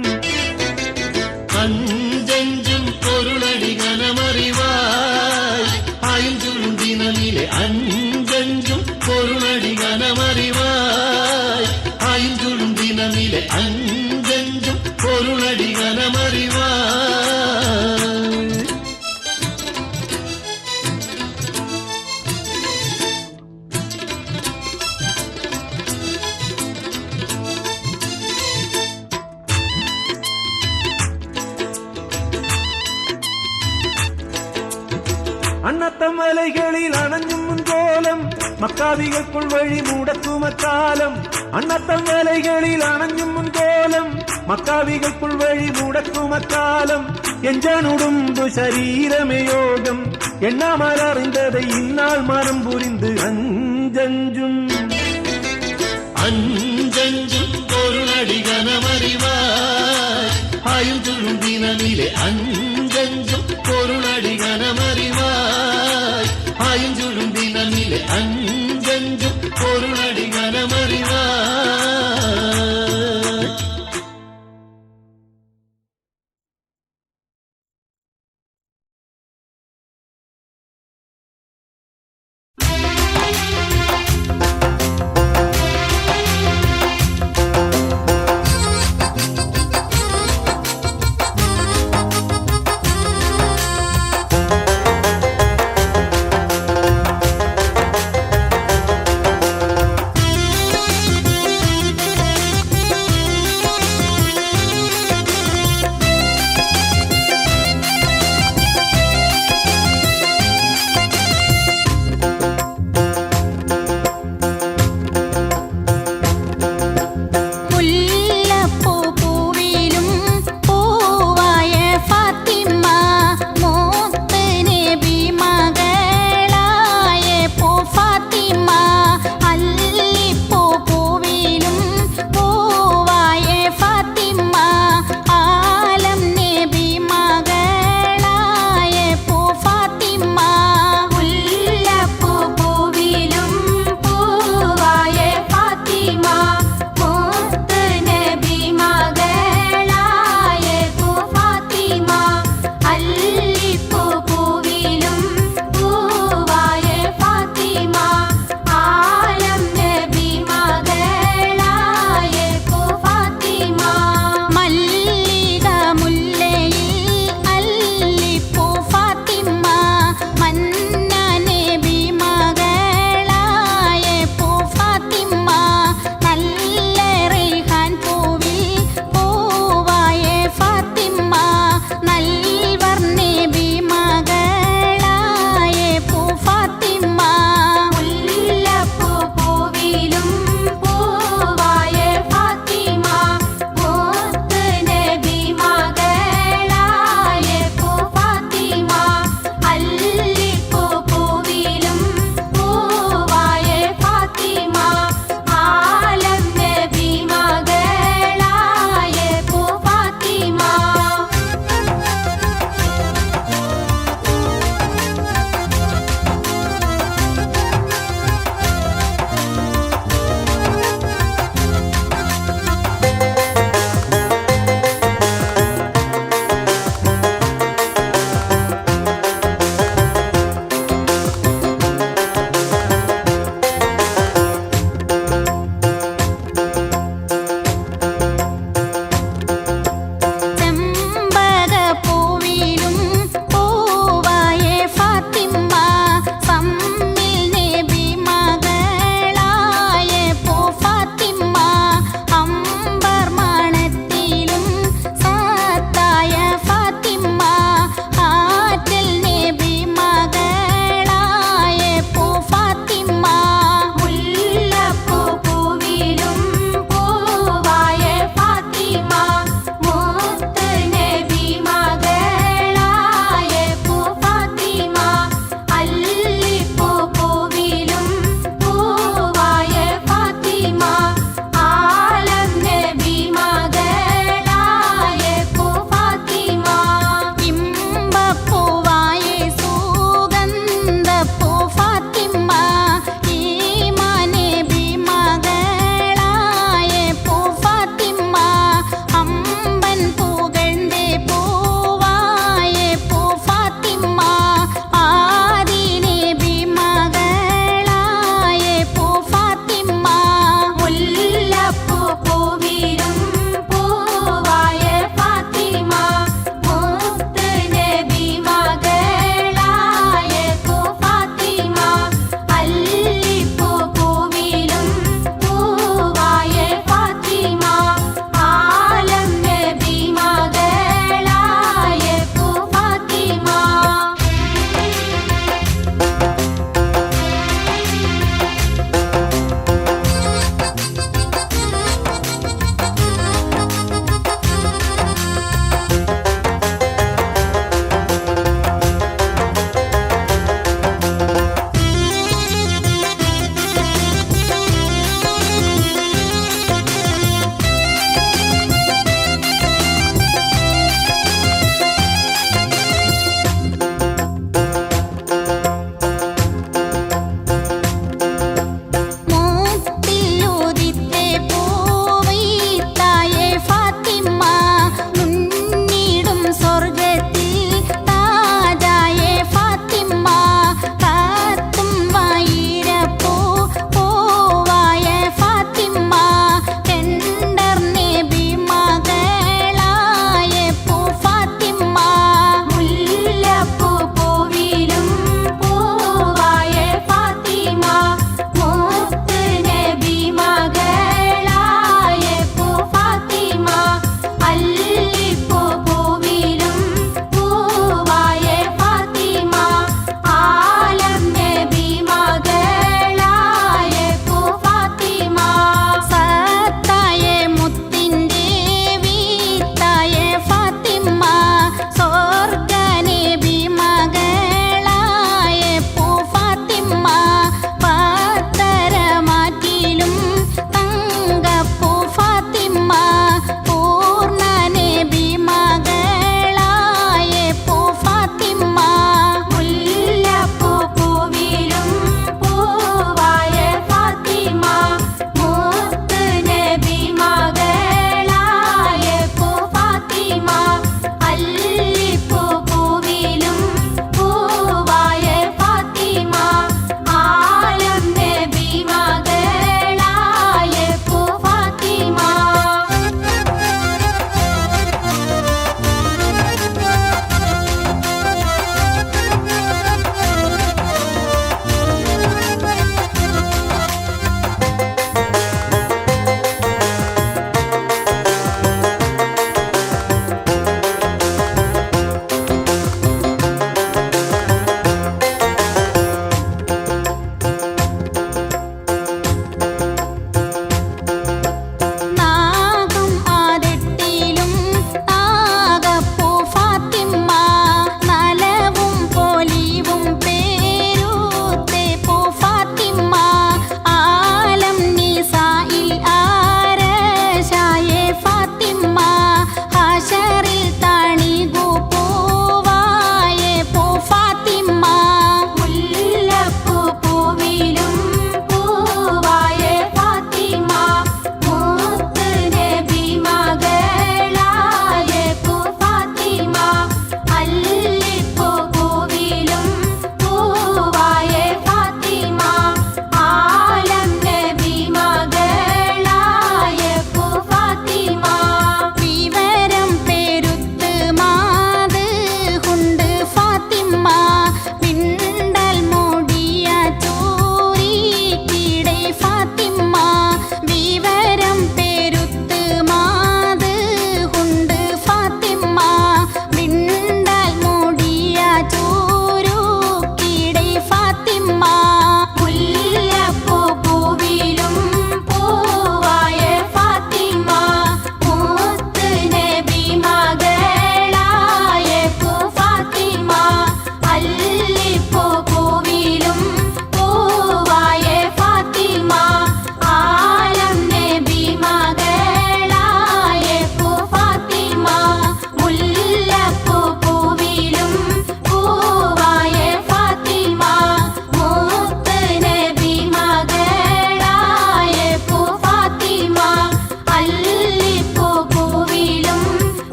அஞ்சஞ்சும் பொருளடி கனமறிவாய் ஆயுஞ்சும் தினமிலே அஞ்சஞ்சும் பொருளடி கனமறிவாய் ஆயுஞ்சும் தினமிலே அஞ்சஞ்சும் பொருளடி கனமறிவாய் அன்னத்தமலைகளில் அணஞ்சும் முன்கோலம் மக்காவிகளுக்குள் வழி மூடக்கும் அக்காலம் அன்னத்தமலைகளில் அணஞ்சும் முன்கோலம் மக்காவிகளுக்குள் வழி மூடக்கும் அக்காலம் எஞ்சனுடும்பு சரீரமே யோகம் எண்ணாமல் அறிந்ததை இந்நாள் மனம் புரிந்து அஞ்சஞ்சும் அஞ்சஞ்சும் பொருளடி கனமறிவாய் ஆயுஞ்சும் தினமிலே அஞ்சஞ்சும் பொருளடி கனமறிவாய் ஆயுஞ்சும் தினமிலே அஞ்சஞ்சும் பொருளடி கனமறிவாய்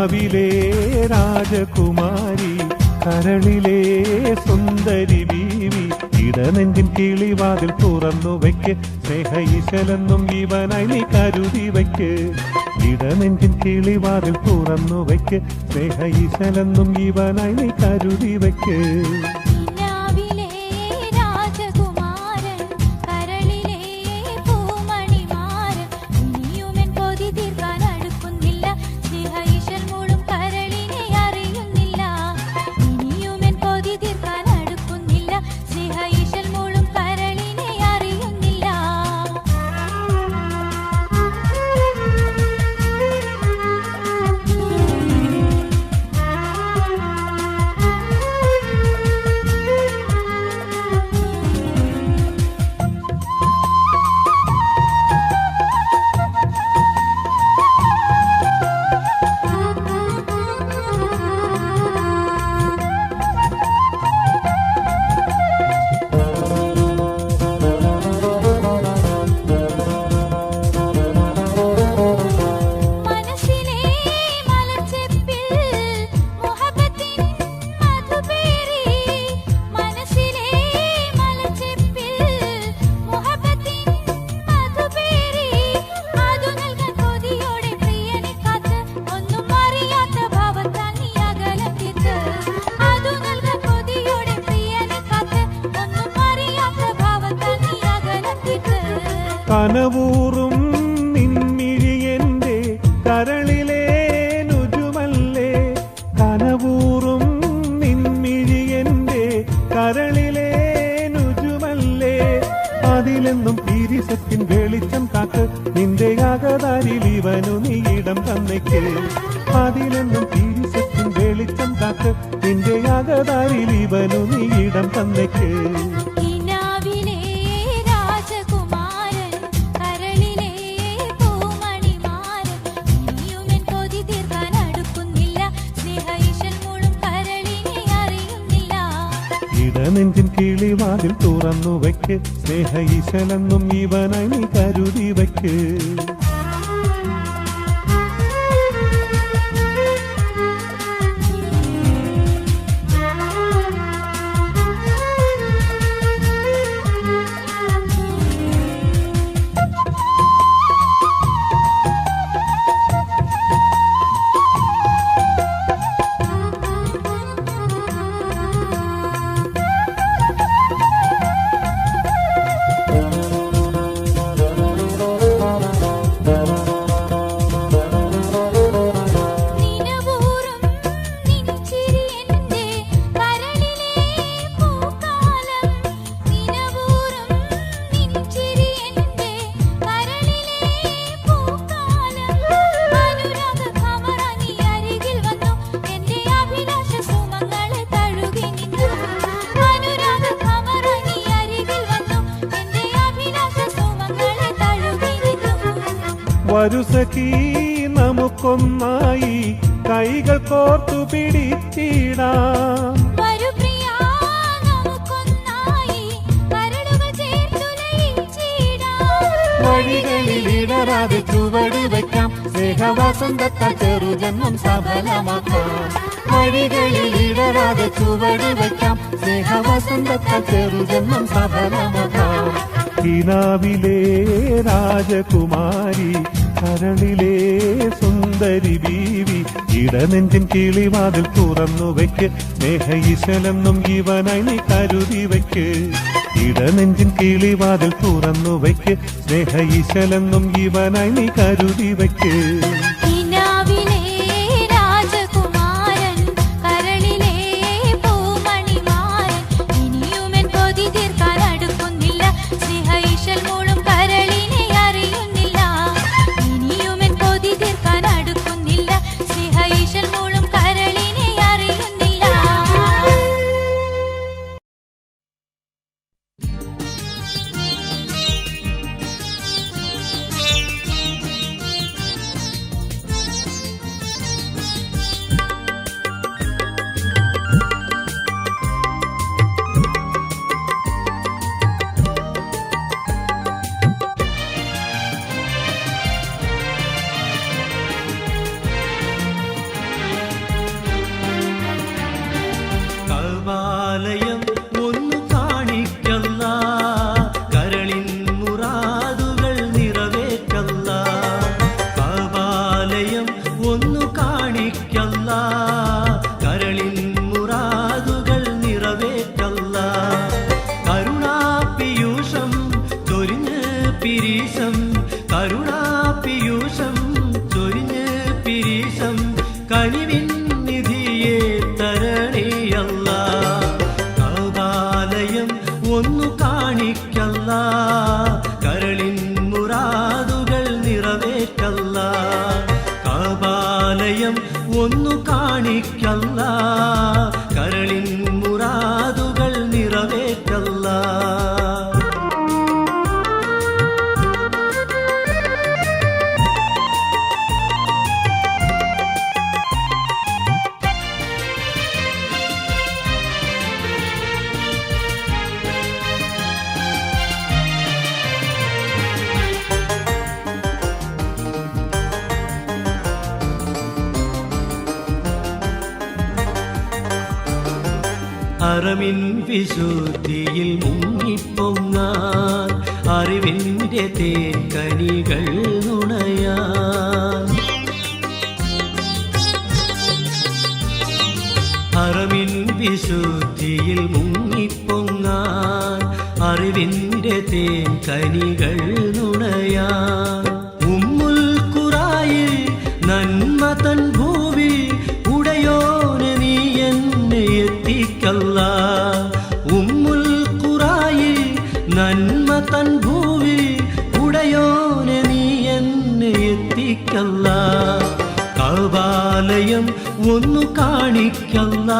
കിനാവിലെ രാജകുമാരി കരളിലെ സുന്ദരി ബീവി ഇടനെഞ്ചിൻ കിളിവാതിൽ തുറന്നു വയ്ക്ക് സ്നേഹ ഈശലെന്നും ഇവനായി നീ കരുതി വയ്ക്ക് ഇടനെഞ്ചിൻ കിളിവാതിൽ തുറന്നു വയ്ക്ക് സ്നേഹ ഈശലെന്നും ഇവനായി നീ കരുതി വയ്ക്ക് കനവൂറും നിൻമിഴിയെന്റെ കരളിലെ നുജുമല്ലേ കനവൂറും നിൻമിഴിയെന്റെ കരളിലെ നുജുമല്ലേ അതിലെന്നും പീരിസത്തിൻ വെളിച്ചം കാക്ക് നിന്റെ അകതാരിൽ ഇവനു നീ ഇടം തന്നേക്ക് അതിലെന്നും പീരിസത്തിൻ വെളിച്ചം കാക്ക് നിന്റെ അകതാരിൽ ഇവനു നീ ഇടം തന്നേക്ക് നെഞ്ചിൻ കിളിവാതിൽ തുറന്നു വയ്ക്ക് സ്നേഹ ഈശലെന്നും ഇവനായി നീ കരുതി വയ്ക്ക് വരുസഖി നമുക്കൊന്നായി കൈകൾ കോർത്തു പിടിച്ചിടാം വഴികളിൽ ഇടരാതെ ചുവട് വയ്ക്കാം സ്നേഹവസന്തത്താൽ ചെറുജന്മം സഫലമാക്കാം വഴികളിൽ ഇടരാതെ ചുവട് വയ്ക്കാം സ്നേഹവസന്തത്താൽ ചെറുജന്മം സഫലമാക്കാം കിനാവിലെ രാജകുമാരി കരളിലെ സുന്ദരി ബീവി ഇടനെഞ്ചിൻ കിളിവാതിൽ തുറന്നു വയ്ക്ക് സ്നേഹ ഈശലെന്നും ഇവനായി നീ കരുതി വയ്ക്ക് ഇടനെഞ്ചിൻ കിളിവാതിൽ തുറന്നു വയ്ക്ക് സ്നേഹ ഈശലെന്നും ഇവനായി നീ കരുതി വയ്ക്ക് ഒന്നു കാണിക്കല്ല, കരളിൻ മുറാദുകൾ നിറവേറ്റല്ല. കരുണാപിയൂഷം ചൊരിഞ്ഞ് പിരീശം, കരുണാപിയൂഷം ചൊരിഞ്ഞ് പിരീശം, കനിവിൻ നിധിയെ തരണേയല്ല. കഅബാലയം ഒന്നു കാണിക്കല്ല, കരളിൻ മുറാദുകൾ നിറവേറ്റല്ല. കഅബാലയം ഒന്നു കാണിക്കല്ല, കരളിൻ മുറാദുകൾ നിറവേറ്റല്ല. അറമിൻ വിശുദ്ധിയിൽ മുങ്ങിപ്പൊങ്ങാൻ, അറിവിൻ്റെ തേൻകനികൾ നുണയാൻ. അറമിൻ വിശുദ്ധിയിൽ മുങ്ങിപ്പൊങ്ങാൻ, അറിവിൻ്റെ തേൻകനികൾ നുണയാൻ. ഉമ്മുൽ ഖുറായിൽ നന്മ തൻ ഭൂവിൽ ഉടയോനെ നീ എന്നെ എത്തിക്കല്ല. ഉമ്മുൽ ഖുറായിൽ നന്മ തൻ ഭൂവിൽ ഉടയോനെ നീ എന്നെ എത്തിക്കല്ല. കഅബാലയം ഒന്നു കാണിക്കല്ല,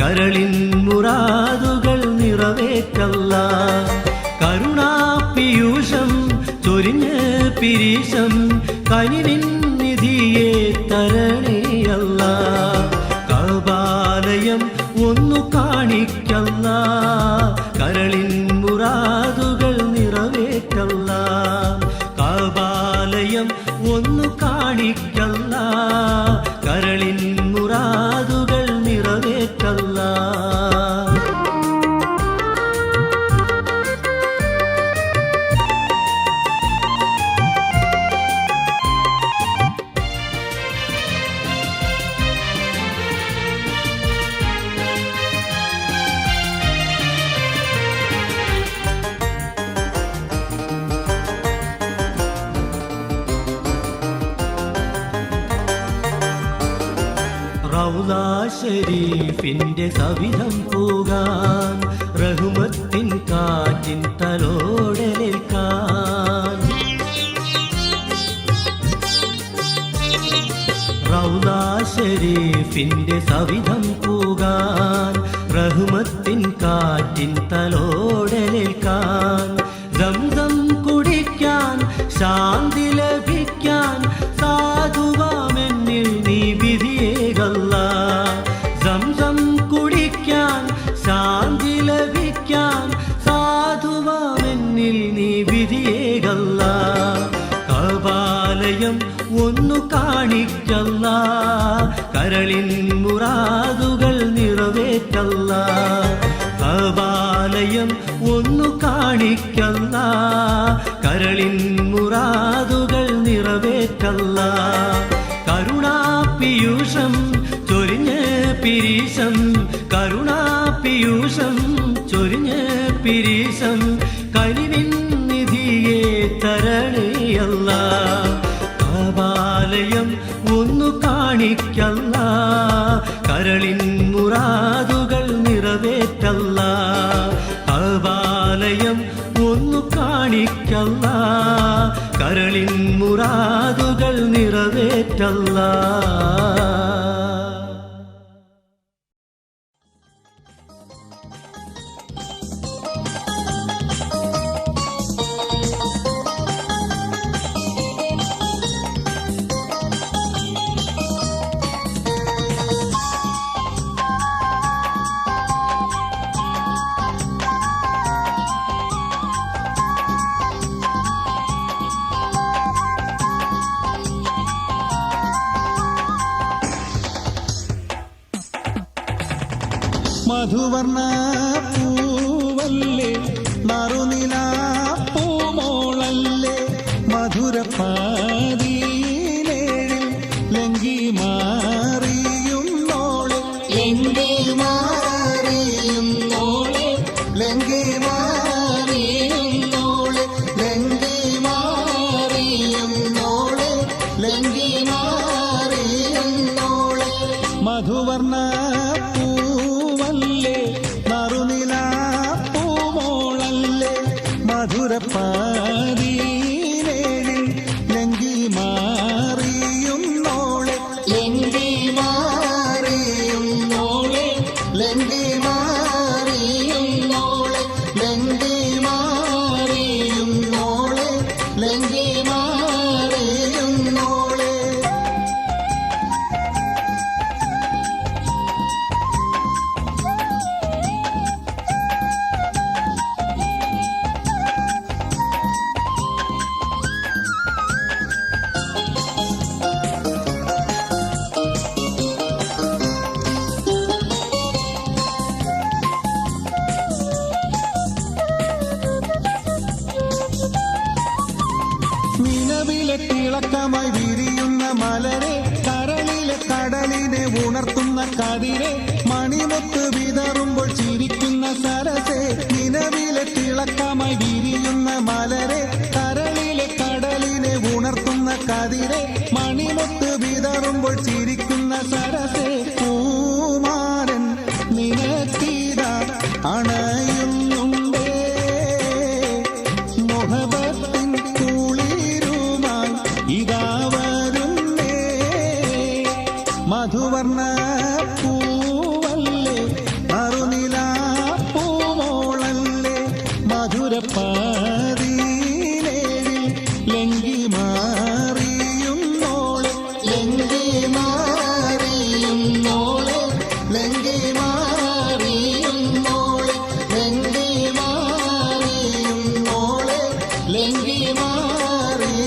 കരളിൻ മുറാദുകൾ നിറവേറ്റല്ല. കരുണാപിയൂഷം ചൊരിഞ്ഞ് പിരീശം, കനിവിൻ നിധിയെ തരണേയല്ല. കഅബാലയം ഒന്നു കാണിക്കല്ല, കരളിൻ മുറാദുകൾ നിറവേറ്റല്ല. കഅബാലയം ഒന്നു കാണിക്കല്ല, കരളിൻ മുറാദുകൾ നിറവേറ്റല്ല. റൗള ശരീഫിന്റെ സവിധം പോകാൻ, റഹ്മത്തിൻ കാറ്റിൻ തലോടലേൽക്കാൻ. റൗള ശരീഫിന്റെ സവിധം പോകാൻ, റഹ്മത്തിൻ കാറ്റിൻ തലോടലേൽക്കാൻ. സംസം കുടിക്കാൻ, ശാന്തി ലഭിക്കാൻ, സാധുവാമെന്നിൽ നീ വിധിയേകല്ല. സംസം കുടിക്കാൻ, ശാന്തി ലഭിക്കാൻ, സാധുവാമെന്നിൽ നീ വിധിയേകല്ല. കഅബാലയം ഒന്നു കാണിക്കല്ല, കരളിൻ മുറാദുകൾ നിറവേറ്റല്ല. കഅബാലയം ഒന്നു കാണിക്കല്ല, കരളിൻ മുറാദുകൾ നിറവേറ്റല്ല. കരുണാപിയൂഷം ചൊരിഞ്ഞ് പിരീശം, കരുണാപിയൂഷം ചൊരിഞ്ഞ് പിരീശം, കനിവിൻ നിധിയെ തരണേയല്ല. കഅബാലയം ഒന്നു കാണിക്കല്ല, കരളിൻ മുറാദുകൾ നിറവേറ്റല്ല. കഅബാലയം ഒന്നു കാണിക്കല്ല, കരളിൻ മുറാദുകൾ നിറവേറ്റല്ല. മധുവർണ്ണ പൂവല്ലേ, മറുനില പൂമോളല്ലേ, മധുരപ്പാതിയിലേഴിൽ ലങ്കി മാറിയുന്നോളെ ലങ്കി മാറിയുന്നോളെ ലങ്കി മാറിയുന്നോളെ ലങ്കി മാറിയുന്നോളെ ലങ്കി മാറിയുന്നോളെ മധുവർണ്ണ പൂവല്ലേ നറുനില പൂമോളല്ലേ മധുരപ്പാതീനേഴിൽ ലങ്കി മാറിയുന്നോളെ ലങ്കി മാറിയുന്നോളെ ലങ്കി മാറിയുന്നോളെ ലങ്കി മാറിയുന്നോളെ ലങ്കി മാറിയുന്നോളെ നിലവിലെ തിളക്കമായി വിരിയുന്ന മലരെ കരളിലെ കടലിനെ ഉണർത്തുന്ന കതിരെ മണിമുത്ത് വിതറുമ്പോൾ ചിരിക്കുന്ന സരസെ നിലവിലെ തിളക്കമായി വിരിയുന്ന മലരെ കരളിലെ കടലിനെ ഉണർത്തുന്ന കതിരെ മണിമുത്ത് വിതറുമ്പോൾ ചിരിക്കുന്ന സരസെ പൂമാരൻ നിനക്കീത അണയുന്നുണ്ടേ മുഹബത്തിൻ കുളിരുമായി ഇതാ വരുന്നേ മധുവർണ്ണ പൂവല്ലേ മറുനില പൂമോളല്ലേ മധുരപ്പാതീനേഴിൽ ലങ്കി മാറിയുന്നോളെ ലങ്കി മാറിയുന്നോളെ ലങ്കി മാറിയുന്നോളെ ലങ്കി മാറിയുന്നോളെ ലങ്കി മാറിയുന്നോളെ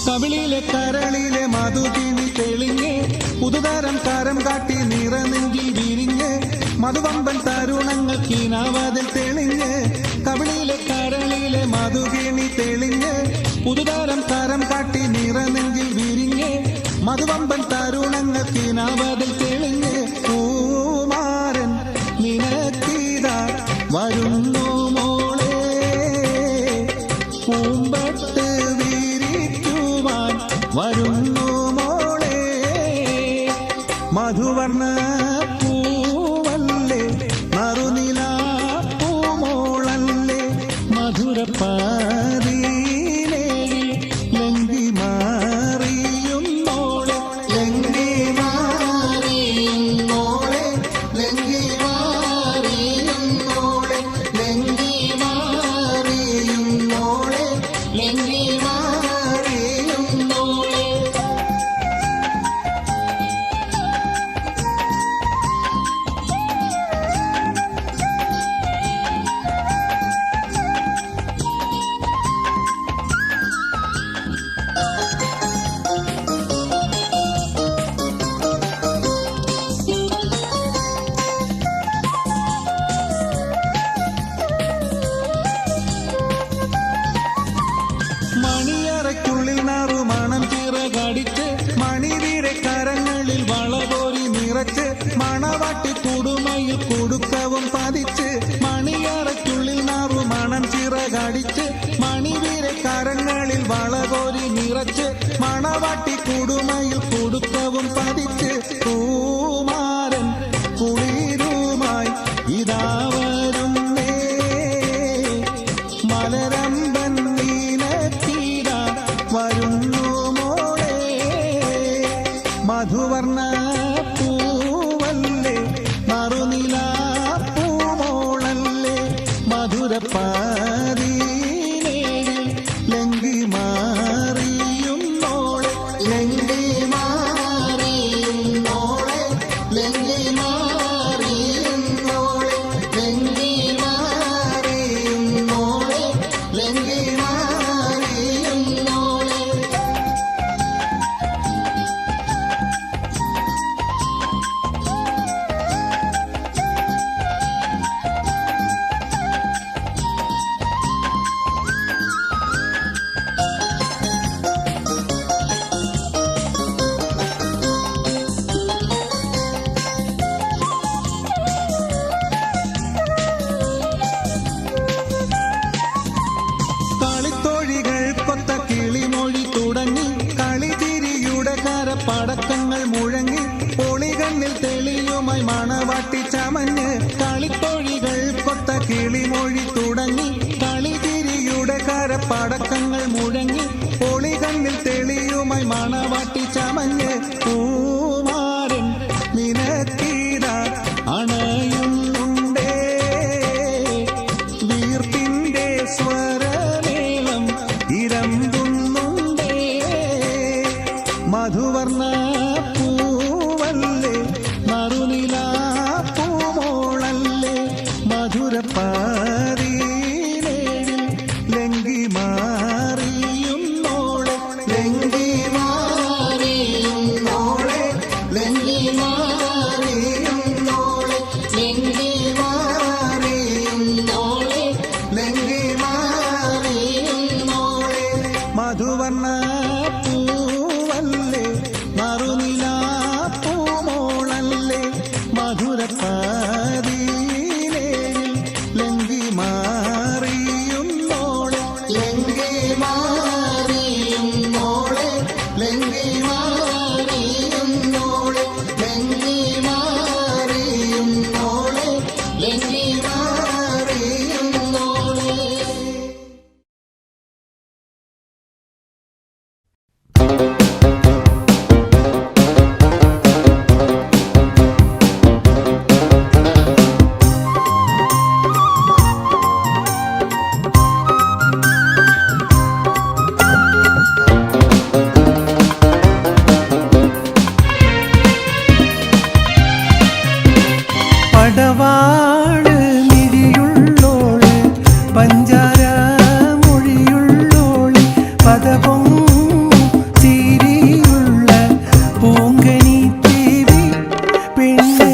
കവിളിലെ കരളിലെ മധുകിനി തെളിഞ്ഞ് പുതുതരം കരം കാട്ടി നിറനെഞ്ചിൽ വിരിഞ്ഞ് മധുവമ്പൻ തരുണങ്ങൾ കിനാവതിൽ തെളിഞ്ഞ് കവിളിലെ കരളിലെ മധുകിനി തെളിഞ്ഞ് പുതുതരം കരം കാട്ടി നിറനെഞ്ചിൽ വിരിഞ്ഞ് മധുവമ്പൻ തരുണങ്ങൾ കിനാവതിൽ തെളിഞ്ഞ് പൂമാരൻ നിനക്കീത വരുന്നു മോളെ പൂമ്പട്ട് വിരിക്കുവാൻ വരുന്നു മോളെ മധുവർണ്ണ പൂവല്ലേ മറുനില പൂമോളല്ലേ മധുരപ്പാതീനേഴിൽ ലങ്കി മാറിയുന്നോളെ ലങ്കി മാറിയുന്നോളെ ലങ്കി മാറിയുന്നോളെ ലങ്കി മാറിയുന്നോളെ ലങ്കി മാറിയുന്നോളെ മണിയറയ്ക്കുള്ളിൽ നറുമണം ചിറകടിച്ച് മണിവീരെ കരങ്ങളിൽ വളപോരി നിറച്ച് മണവാട്ടി കുടുമയിൽ കുടുക്കവും പതിച്ച് മണിയറയ്ക്കുള്ളിൽ നറുമണം ചിറകടിച്ച് മണിവീരെ കരങ്ങളിൽ വളപോരി നിറച്ച് മണവാട്ടി കുടുമയിൽ കുടുക്കവും പതിച്ച് പൂമാരൻ കുളിരുമായി ഇതാ വരുന്നേ മലരമ്പൻ നീലത്തീര വരുന്നു മോളെ മധുവർണ്ണ പൂവല്ലേ മറുനില പൂമോ മണവാട്ടി ചമഞ്ഞ് കളിത്തൊഴികൾ കൊത്ത കിളിമൊഴി തുടങ്ങി കളിചിരിയുടെ കരപ്പടക്കങ്ങൾ മുഴങ്ങി ഒളികണ്ണിൽ തെളിയുമായി മണവാട്ടി ചമഞ്ഞ് പൂമാരൻ നിനക്കീത അണയുന്നുണ്ടേ വീർപ്പിന്റെ സ്വരമേളം ഇരമ്പുന്നുണ്ടേ മധുവർണ്ണ പൂവല്ലേ മറുനിലാ പൂമോളല്ലേ മധുരപ്പാരീനേഴിൽ ലങ്കി മാറിയുന്നോളെ ലങ്കി മാറിയുന്നോളെ ലങ്കി മാറിയുന്നോളെ ലങ്കി മാറിയുന്നോളെ ലങ്കി മാറിയുന്നോളെ മധുവർണ്ണ പൂവല്ലേ മറുനിലാ പൂമോളല്ലേ മധുരപ്പാരീനേഴിൽ ലങ്കി മാറിയുന്നോളെ ലങ്കി മാറിയുന്നോളെ ലങ്കി മാറിയുന്നോളെ ലങ്കി മാറിയുന്നോളെ ലങ്കി മാറിയുന്നോളെ. പടവാള് മിഴിയുള്ളോള് പഞ്ചാര മൊഴിയുള്ളോള് പദപൊം ചിരിയുള്ള പൂങ്കനി ദേവി പെണ്ണ്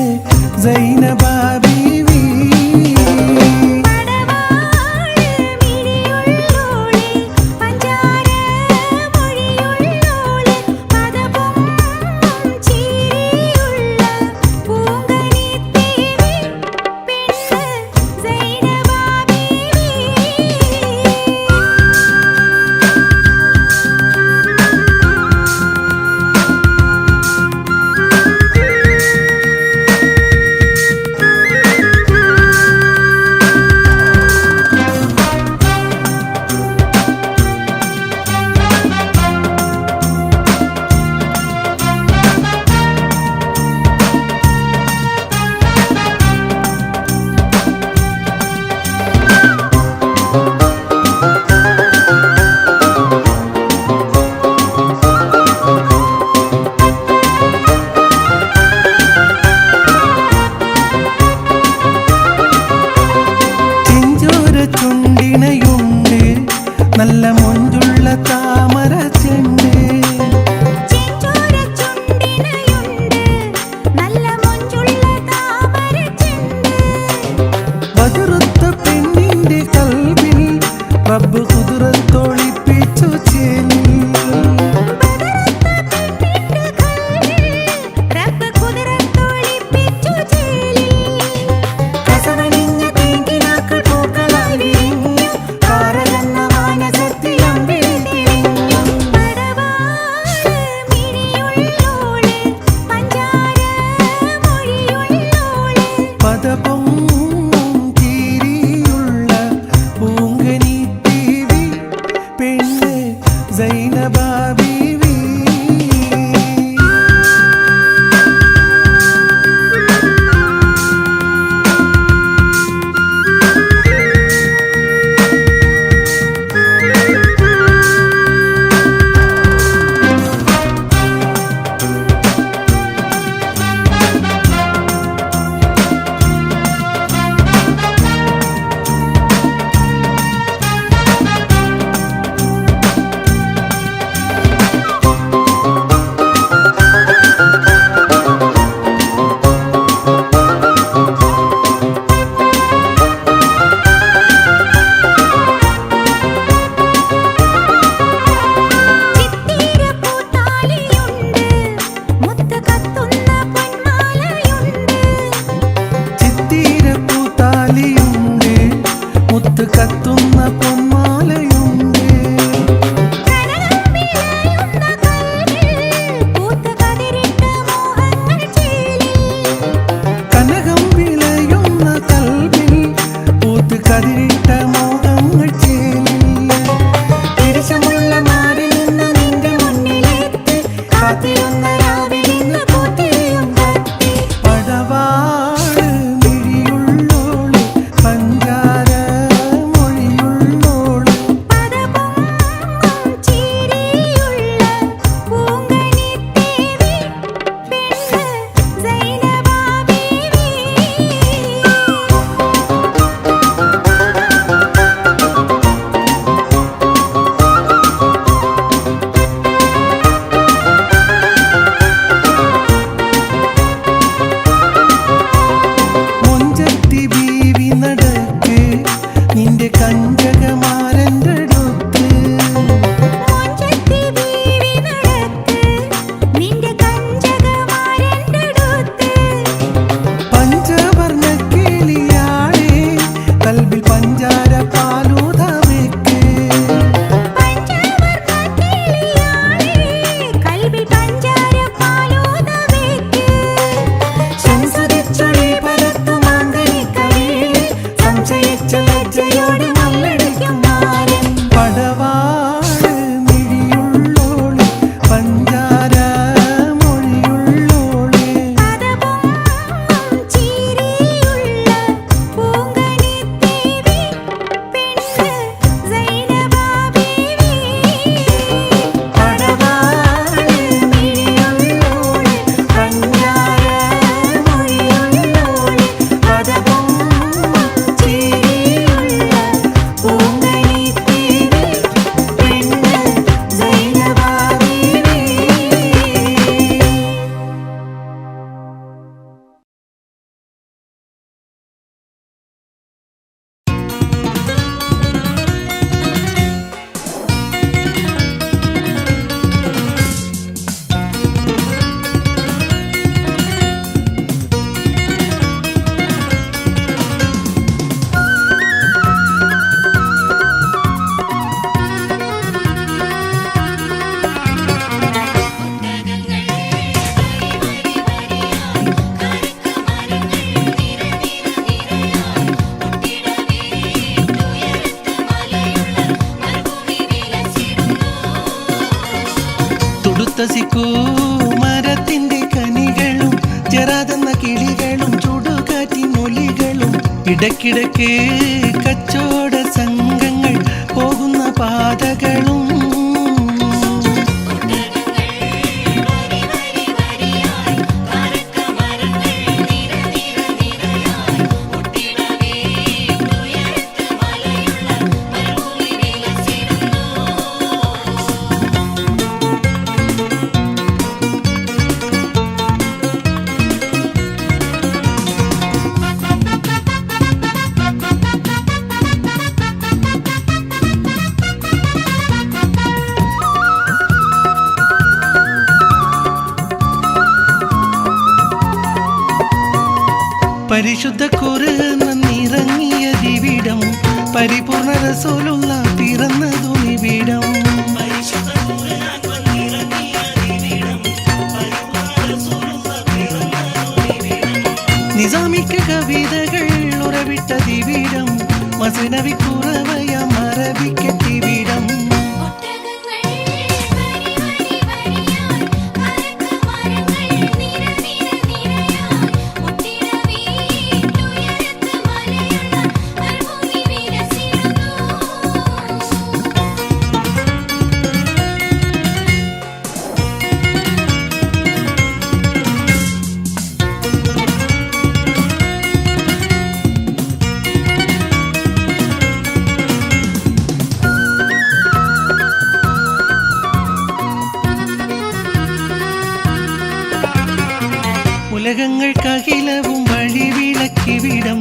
സൈനബ ബീവി തുടുത്തസിക്കൂ മരത്തിന്റെ കനികളും ചെറാതെന്ന കിളികളും ചുടുകാറ്റിനൊലികളും ഇടയ്ക്കിടയ്ക്ക് കച്ചോട സംഘങ്ങൾ പോകുന്ന പാതകളും പരിശുദ്ധ ഖുർആൻ നിറങ്ങിയ ദിവിടം പരിപൂർണ റസൂലുള്ള പിറന്നതും ഇവിടം നിസാമിക്ക് കവിതകൾ ഉറവിട്ട ദിവിടം മസ്നവി കുറവയ മറവിക്കെത്തിവിടം ഉലകങ്ങൾക്കഖിലവും വഴിവിളക്കിവിടം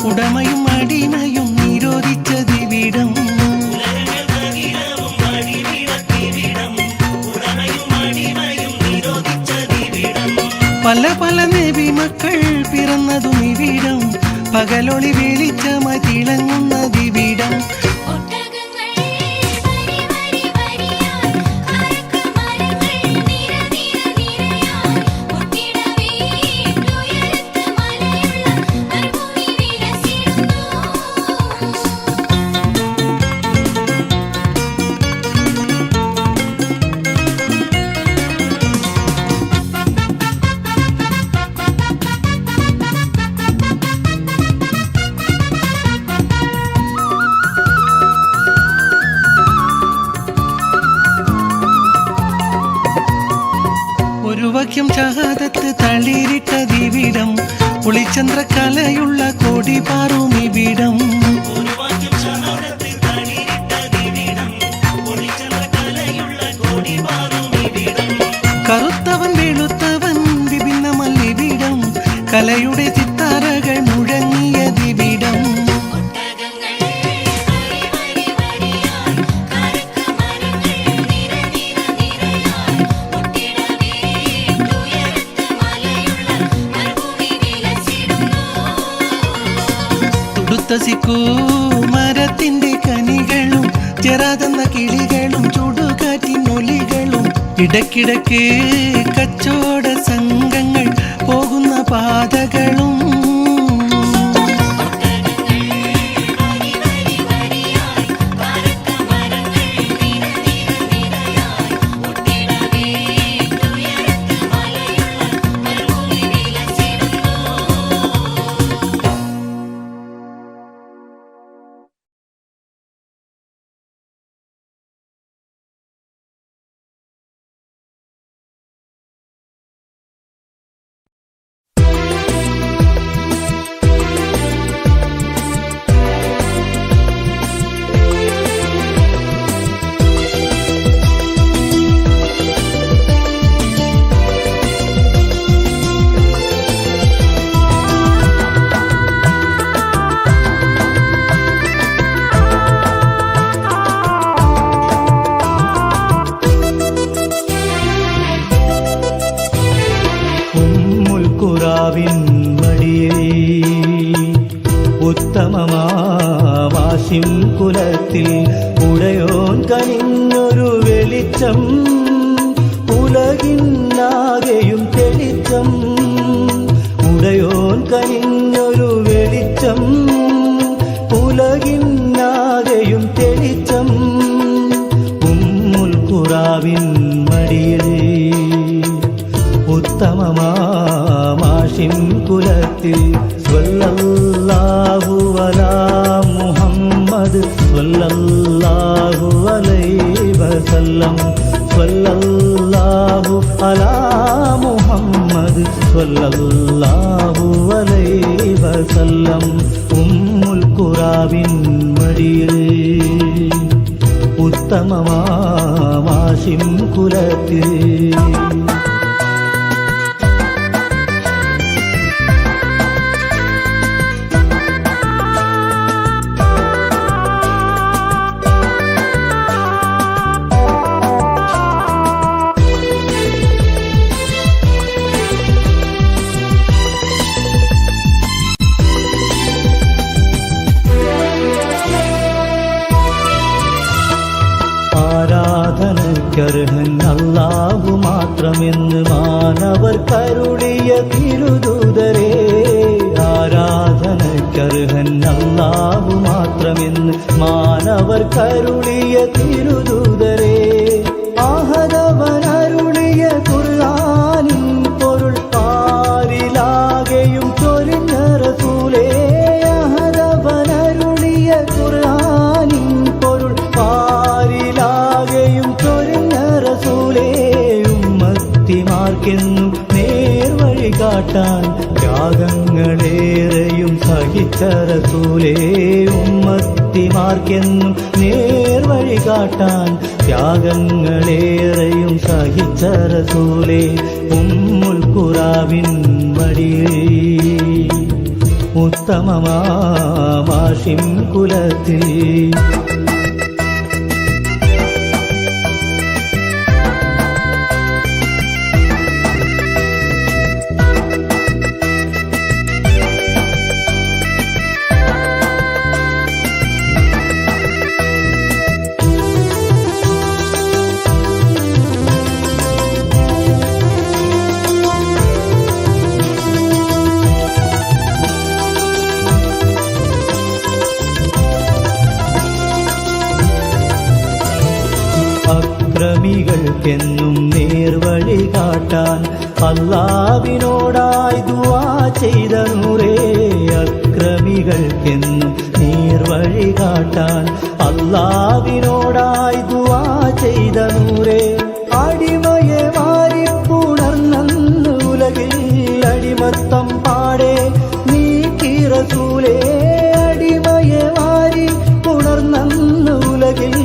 ഉടമയും അടിമയും നിരോധിച്ചതിവിടം പല പല നബി മക്കൾ പിറന്നതും ഇവിടം പകലൊളി വെളിച്ചമായി തിളങ്ങുന്നതിവിടം വാക്യം ഷഹാദത്ത് തളിരിട്ട ദിവിടം പുളിചന്ദ്രകലയുള്ള കോടി പാറും ഇവിടം കറുത്തവൻ വെളുത്തവൻ വിഭിന്നമല്ലിവിടം കലയുടെ സിത്താരകൾ മുഴങ്ങിയ ദിവിടം തുടുത്തസിക്കൂ മരത്തിന്റെ കനികളും ചെറാതെന്ന കിളികളും ചുടുകാറ്റിനൊലികളും ഇടയ്ക്കിടയ്ക്ക് കച്ചോട സംഘങ്ങൾ പോകുന്ന പാതകളും ഉത്തമമാവാസിം കുലത്തിൽ ഉടയോൻ കനിഞ്ഞൊരു വെളിച്ചം ഉലകിന്നാകെയും തെളിച്ചം ഉടയോൻ കനിഞ്ഞൊരു വെളിച്ചം ഉലകിന്നാകെയും തെളിച്ചം ഉമ്മുൽ ഖുറാവിൻ മടിയിൽ ഹാഷിം കുലത്തിൽ സ്വല്ലല്ലാഹു അലാ മുഹമ്മദ് സ്വല്ലല്ലാഹു അലൈഹി വസല്ലം സ്വല്ലല്ലാഹു അലാ മുഹമ്മദ് സ്വല്ലല്ലാഹു അലൈഹി വസല്ലം ഉമ്മുൽ ഖുറാവിൻ മടിയിൽ ഉത്തമമാം ഹാഷിം കുലത്തിൽ ആരാധനക്കർഹൻ അല്ലാഹു മാത്രമെന്ന് മാനവർ കരുളിയ തിരുദൂതരേ ആരാധനക്കർഹൻ അല്ലാഹു മാത്രമെന്ന് മാനവർ കരുളിയ തിരുദൂതരേ ആഹദവനരുളിയ ഖുർആനിൻ പൊരുൾ പാരിലാകെയും ചൊരിഞ്ഞ റസൂലേ ആഹദവനരുളിയ ഖുർആനിൻ പൊരുൾ പാരിലാകെയും ചൊരിഞ്ഞ റസൂലേ ഉമ്മത്തിമാർക്കെന്നും നേർവഴി കാട്ടാൻ ത്യാഗങ്ങളേറെയും സഹിച്ച റസൂലേ ഉമ്മത്തിമാർക്കെന്നും നേർവഴി കാട്ടാൻ ത്യാഗങ്ങളേറെയും സഹിച്ച റസൂലേ ഉമ്മുൽ ഖുറാവിൻ മടിയിൽ ഉത്തമമാം ഹാഷിം കുലത്തിൽ അക്രമികൾക്കെന്നും നേർവഴി കാട്ടാൻ അല്ലാഹുവിനോടായി ദുആ ചെയ്ത നൂറേ അക്രമികൾക്കെന്നും നേർവഴി കാട്ടാൻ അല്ലാഹുവിനോടായി ദുആ ചെയ്ത നൂറേ അടിമയെ മാറിപ്പുണർന്നു ഉലകിൽ അടിമത്തം പാടെ നീക്കി റസൂലേ അടിമയെ മാറി പുണർന്നു ഉലകിൽ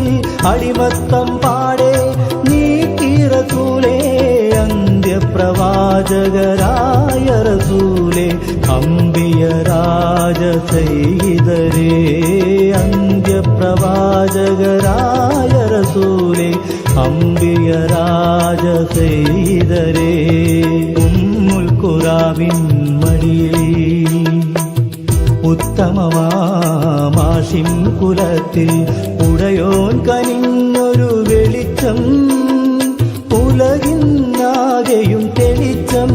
അടിമത്തം പാടെ നീക്കി റസൂലേ അന്ത്യപ്രവാചകരായ റസൂലേ അംബിയ രാജ സയ്യിദരേ അന്ത്യപ്രവാചകരായ റസൂലേ അംബിയ രാജ സയ്യിദരേ ഉമ്മുൽ ഖുറാവിൻ മടിയിൽ ഉത്തമമാം ഹാഷിം കുലത്തിൽ ഉടയോൻ കനിഞ്ഞൊരു വെളിച്ചം ഉലകിന്നാകെയും തെളിച്ചം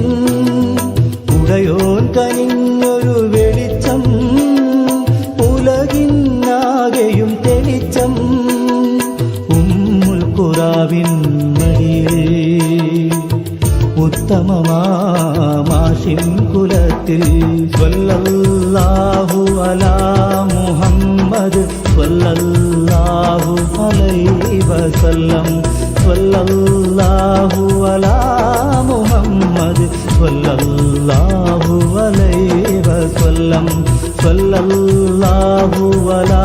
ഉടയോൻ കനിഞ്ഞൊരു വെളിച്ചം ഉലകിന്നാകെയും തെളിച്ചം ഉമ്മുൽ ഖുറാവിൻ മടിയിൽ ഉത്തമമാം ഹാഷിം കുലത്തിൽ സ്വല്ലല്ലാഹു അലാ മുഹമ്മദ് സ്വല്ലല്ലാഹു അലൈഹി വസല്ലം സ്വല്ലല്ലാഹു അലാ മുഹമ്മദ് സ്വല്ലല്ലാഹു അലൈഹി വസല്ലം സ്വല്ലല്ലാഹു അലാ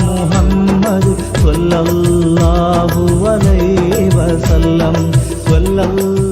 മുഹമ്മദ് സ്വല്ലല്ലാഹു അലൈഹി വസല്ലം സ്വല്ലല്ലാഹു